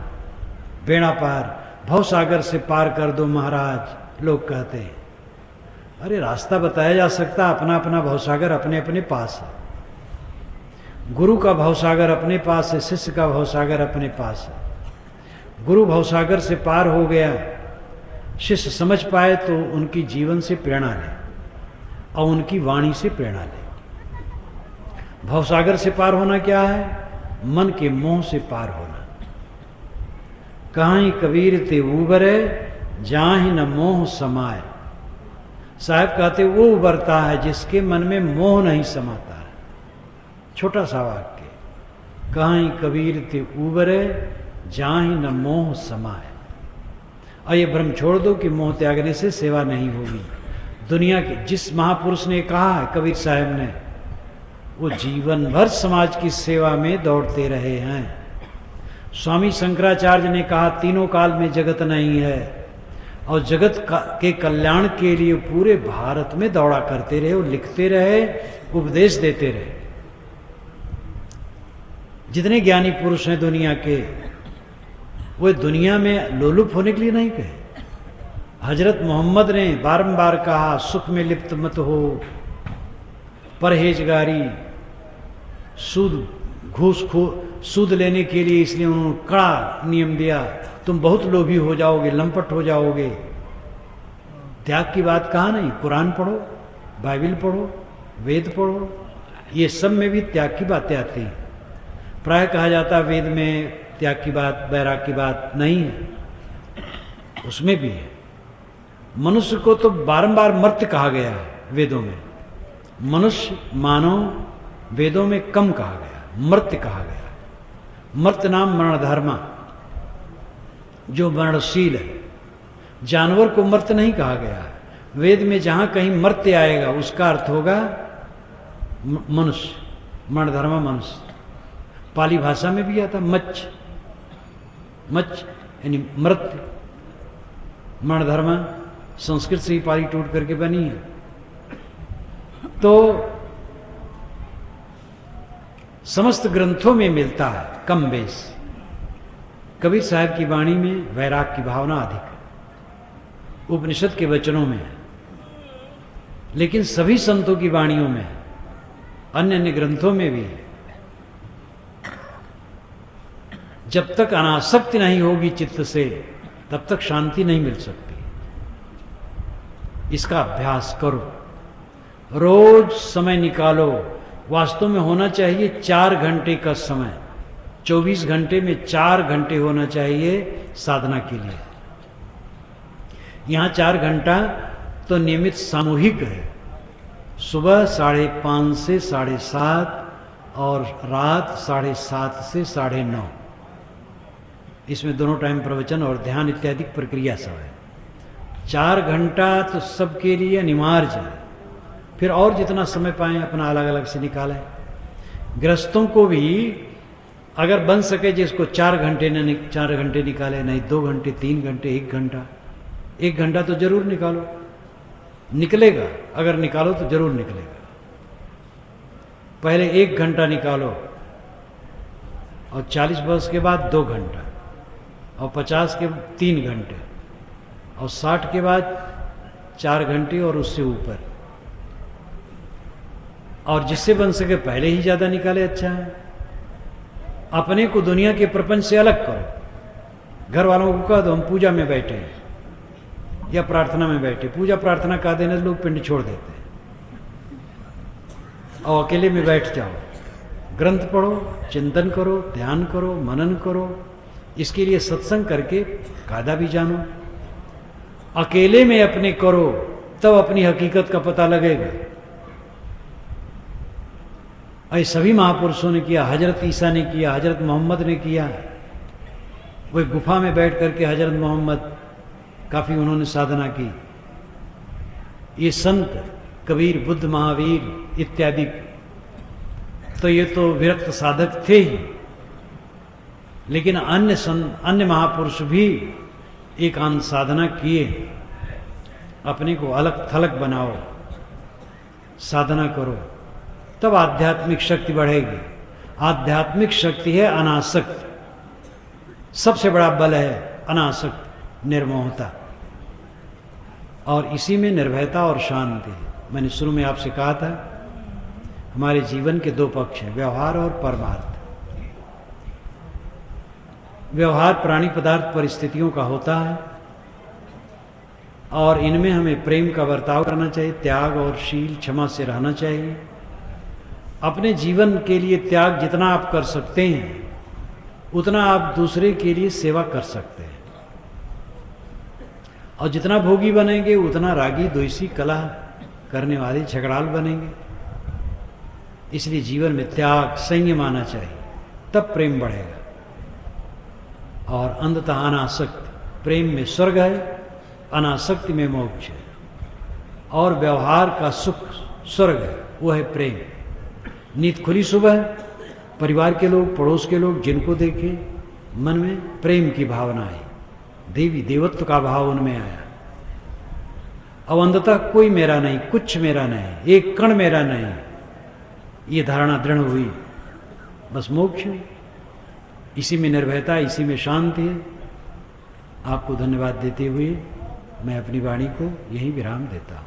बेड़ा पार, भवसागर से पार कर दो महाराज, लोग कहते हैं। अरे रास्ता बताया जा सकता, अपना अपना भवसागर अपने अपने पास है। गुरु का भवसागर अपने पास है, शिष्य का भवसागर अपने पास है। गुरु भवसागर से पार हो गया, शिष्य समझ पाए तो उनकी जीवन से प्रेरणा ले और उनकी वाणी से प्रेरणा ले। भवसागर से पार होना क्या है? मन के मोह से पार होना। कहीं कबीर ते उबरे जाहि न मोह समाए। साहब कहते वो उबरता है जिसके मन में मोह नहीं समाता है। छोटा सा वाक्य, कहीं कबीर ते उबरे जाहि न मोह समाए। और ये भ्रम छोड़ दो कि मोह त्यागने से सेवा नहीं होगी। दुनिया के जिस महापुरुष ने कहा है, कबीर साहब ने, वो जीवन भर समाज की सेवा में दौड़ते रहे हैं। स्वामी शंकराचार्य ने कहा तीनों काल में जगत नहीं है, और जगत के कल्याण के लिए पूरे भारत में दौड़ा करते रहे, और लिखते रहे, उपदेश देते रहे। जितने ज्ञानी पुरुष हैं दुनिया के, वो दुनिया में लोलुप होने के लिए नहीं कहे। हजरत मोहम्मद ने बारंबार कहा सुख में लिप्त मत हो, परहेजगारी, सूद लेने के लिए इसलिए उन्होंने कड़ा नियम दिया, तुम बहुत लोभी हो जाओगे, लंपट हो जाओगे। त्याग की बात कहा नहीं, कुरान पढ़ो, बाइबल पढ़ो, वेद पढ़ो, ये सब में भी त्याग की बातें आती हैं। प्राय कहा जाता वेद में त्याग की बात, वैराग की बात नहीं है, उसमें भी है। मनुष्य को तो बारंबार मर्त्य कहा गया है वेदों में। मनुष्य, मानव वेदों में कम कहा गया, मर्त्य कहा गया। मर्त्य नाम मरणधर्मा, जो मरणशील है। जानवर को मर्त्य नहीं कहा गया। वेद में जहां कहीं मर्त्य आएगा उसका अर्थ होगा मनुष्य, मरणधर्मा मनुष्य। पाली भाषा में भी आता मच्छ, मच्छ यानी मृत्य। मरणधर्मा संस्कृत से ही पाली टूट करके बनी है। तो समस्त ग्रंथों में मिलता है कम बेस। कबीर साहब की वाणी में वैराग की भावना अधिक है, उपनिषद के वचनों में है, लेकिन सभी संतों की वाणियों में है, अन्य अन्य ग्रंथों में भी है। जब तक अनासक्ति नहीं होगी चित्त से, तब तक शांति नहीं मिल सकती। इसका अभ्यास करो, रोज समय निकालो, वास्तव में होना चाहिए 4 घंटे का समय। 24 घंटे में 4 घंटे होना चाहिए साधना के लिए। यहाँ 4 घंटा तो नियमित सामूहिक है, सुबह 5:30 से 7:30 और रात 7:30 से 9:30। इसमें दोनों टाइम प्रवचन और ध्यान इत्यादि प्रक्रिया सब है। 4 घंटा तो सबके लिए अनिवार्य है। फिर और जितना समय पाएं अपना अलग अलग से निकालें। गृहस्थों को भी अगर बन सके जिसको 4 घंटे निकाले, नहीं 2 घंटे, 3 घंटे, 1 घंटा। 1 घंटा तो जरूर निकालो, निकलेगा। अगर निकालो तो जरूर निकलेगा। पहले 1 घंटा निकालो और 40 वर्ष के बाद 2 घंटा और 50 के 3 घंटे और 60 के बाद 4 घंटे और उससे ऊपर। और जिससे बन सके पहले ही ज्यादा निकाले, अच्छा है। अपने को दुनिया के प्रपंच से अलग करो। घर वालों को कह दो हम पूजा में बैठे हैं या प्रार्थना में बैठे। पूजा प्रार्थना का देने लोग पिंड छोड़ देते हैं और अकेले में बैठ जाओ, ग्रंथ पढ़ो, चिंतन करो, ध्यान करो, मनन करो। इसके लिए सत्संग करके कायदा भी जानो। अकेले में अपने करो तब अपनी हकीकत का पता लगेगा। ऐ सभी महापुरुषों ने किया। हजरत ईसा ने किया, हजरत मोहम्मद ने किया। वो गुफा में बैठ करके हजरत मोहम्मद काफी उन्होंने साधना की। ये संत कबीर, बुद्ध, महावीर इत्यादि तो ये तो विरक्त साधक थे ही, लेकिन अन्य महापुरुष भी एकांत साधना किए। अपने को अलग थलग बनाओ, साधना करो, तब आध्यात्मिक शक्ति बढ़ेगी। आध्यात्मिक शक्ति है अनासक्त। सबसे बड़ा बल है अनासक्त, निर्मोहता। और इसी में निर्भयता और शांति। मैंने शुरू में आपसे कहा था हमारे जीवन के 2 पक्ष हैं, व्यवहार और परमार्थ। व्यवहार प्राणी पदार्थ परिस्थितियों का होता है और इनमें हमें प्रेम का बर्ताव करना चाहिए, त्याग और शील क्षमा से रहना चाहिए। अपने जीवन के लिए त्याग जितना आप कर सकते हैं उतना आप दूसरे के लिए सेवा कर सकते हैं। और जितना भोगी बनेंगे उतना रागी, द्वेषी, कलह करने वाले, झगड़ाल बनेंगे। इसलिए जीवन में त्याग, संयम आना चाहिए, तब प्रेम बढ़ेगा। और अंततः अनासक्त। प्रेम में स्वर्ग है, अनासक्ति में मोक्ष है। और व्यवहार का सुख स्वर्ग है, वो है प्रेम। नींद खुली सुबह, परिवार के लोग, पड़ोस के लोग जिनको देखे मन में प्रेम की भावना आई, देवी देवत्व का भाव उनमें आया। अब अंततः कोई मेरा नहीं, कुछ मेरा नहीं, एक कण मेरा नहीं, ये धारणा दृढ़ हुई, बस मोक्ष है। इसी में निर्भयता, इसी में शांति है। आपको धन्यवाद देते हुए मैं अपनी वाणी को यहीं विराम देता हूं।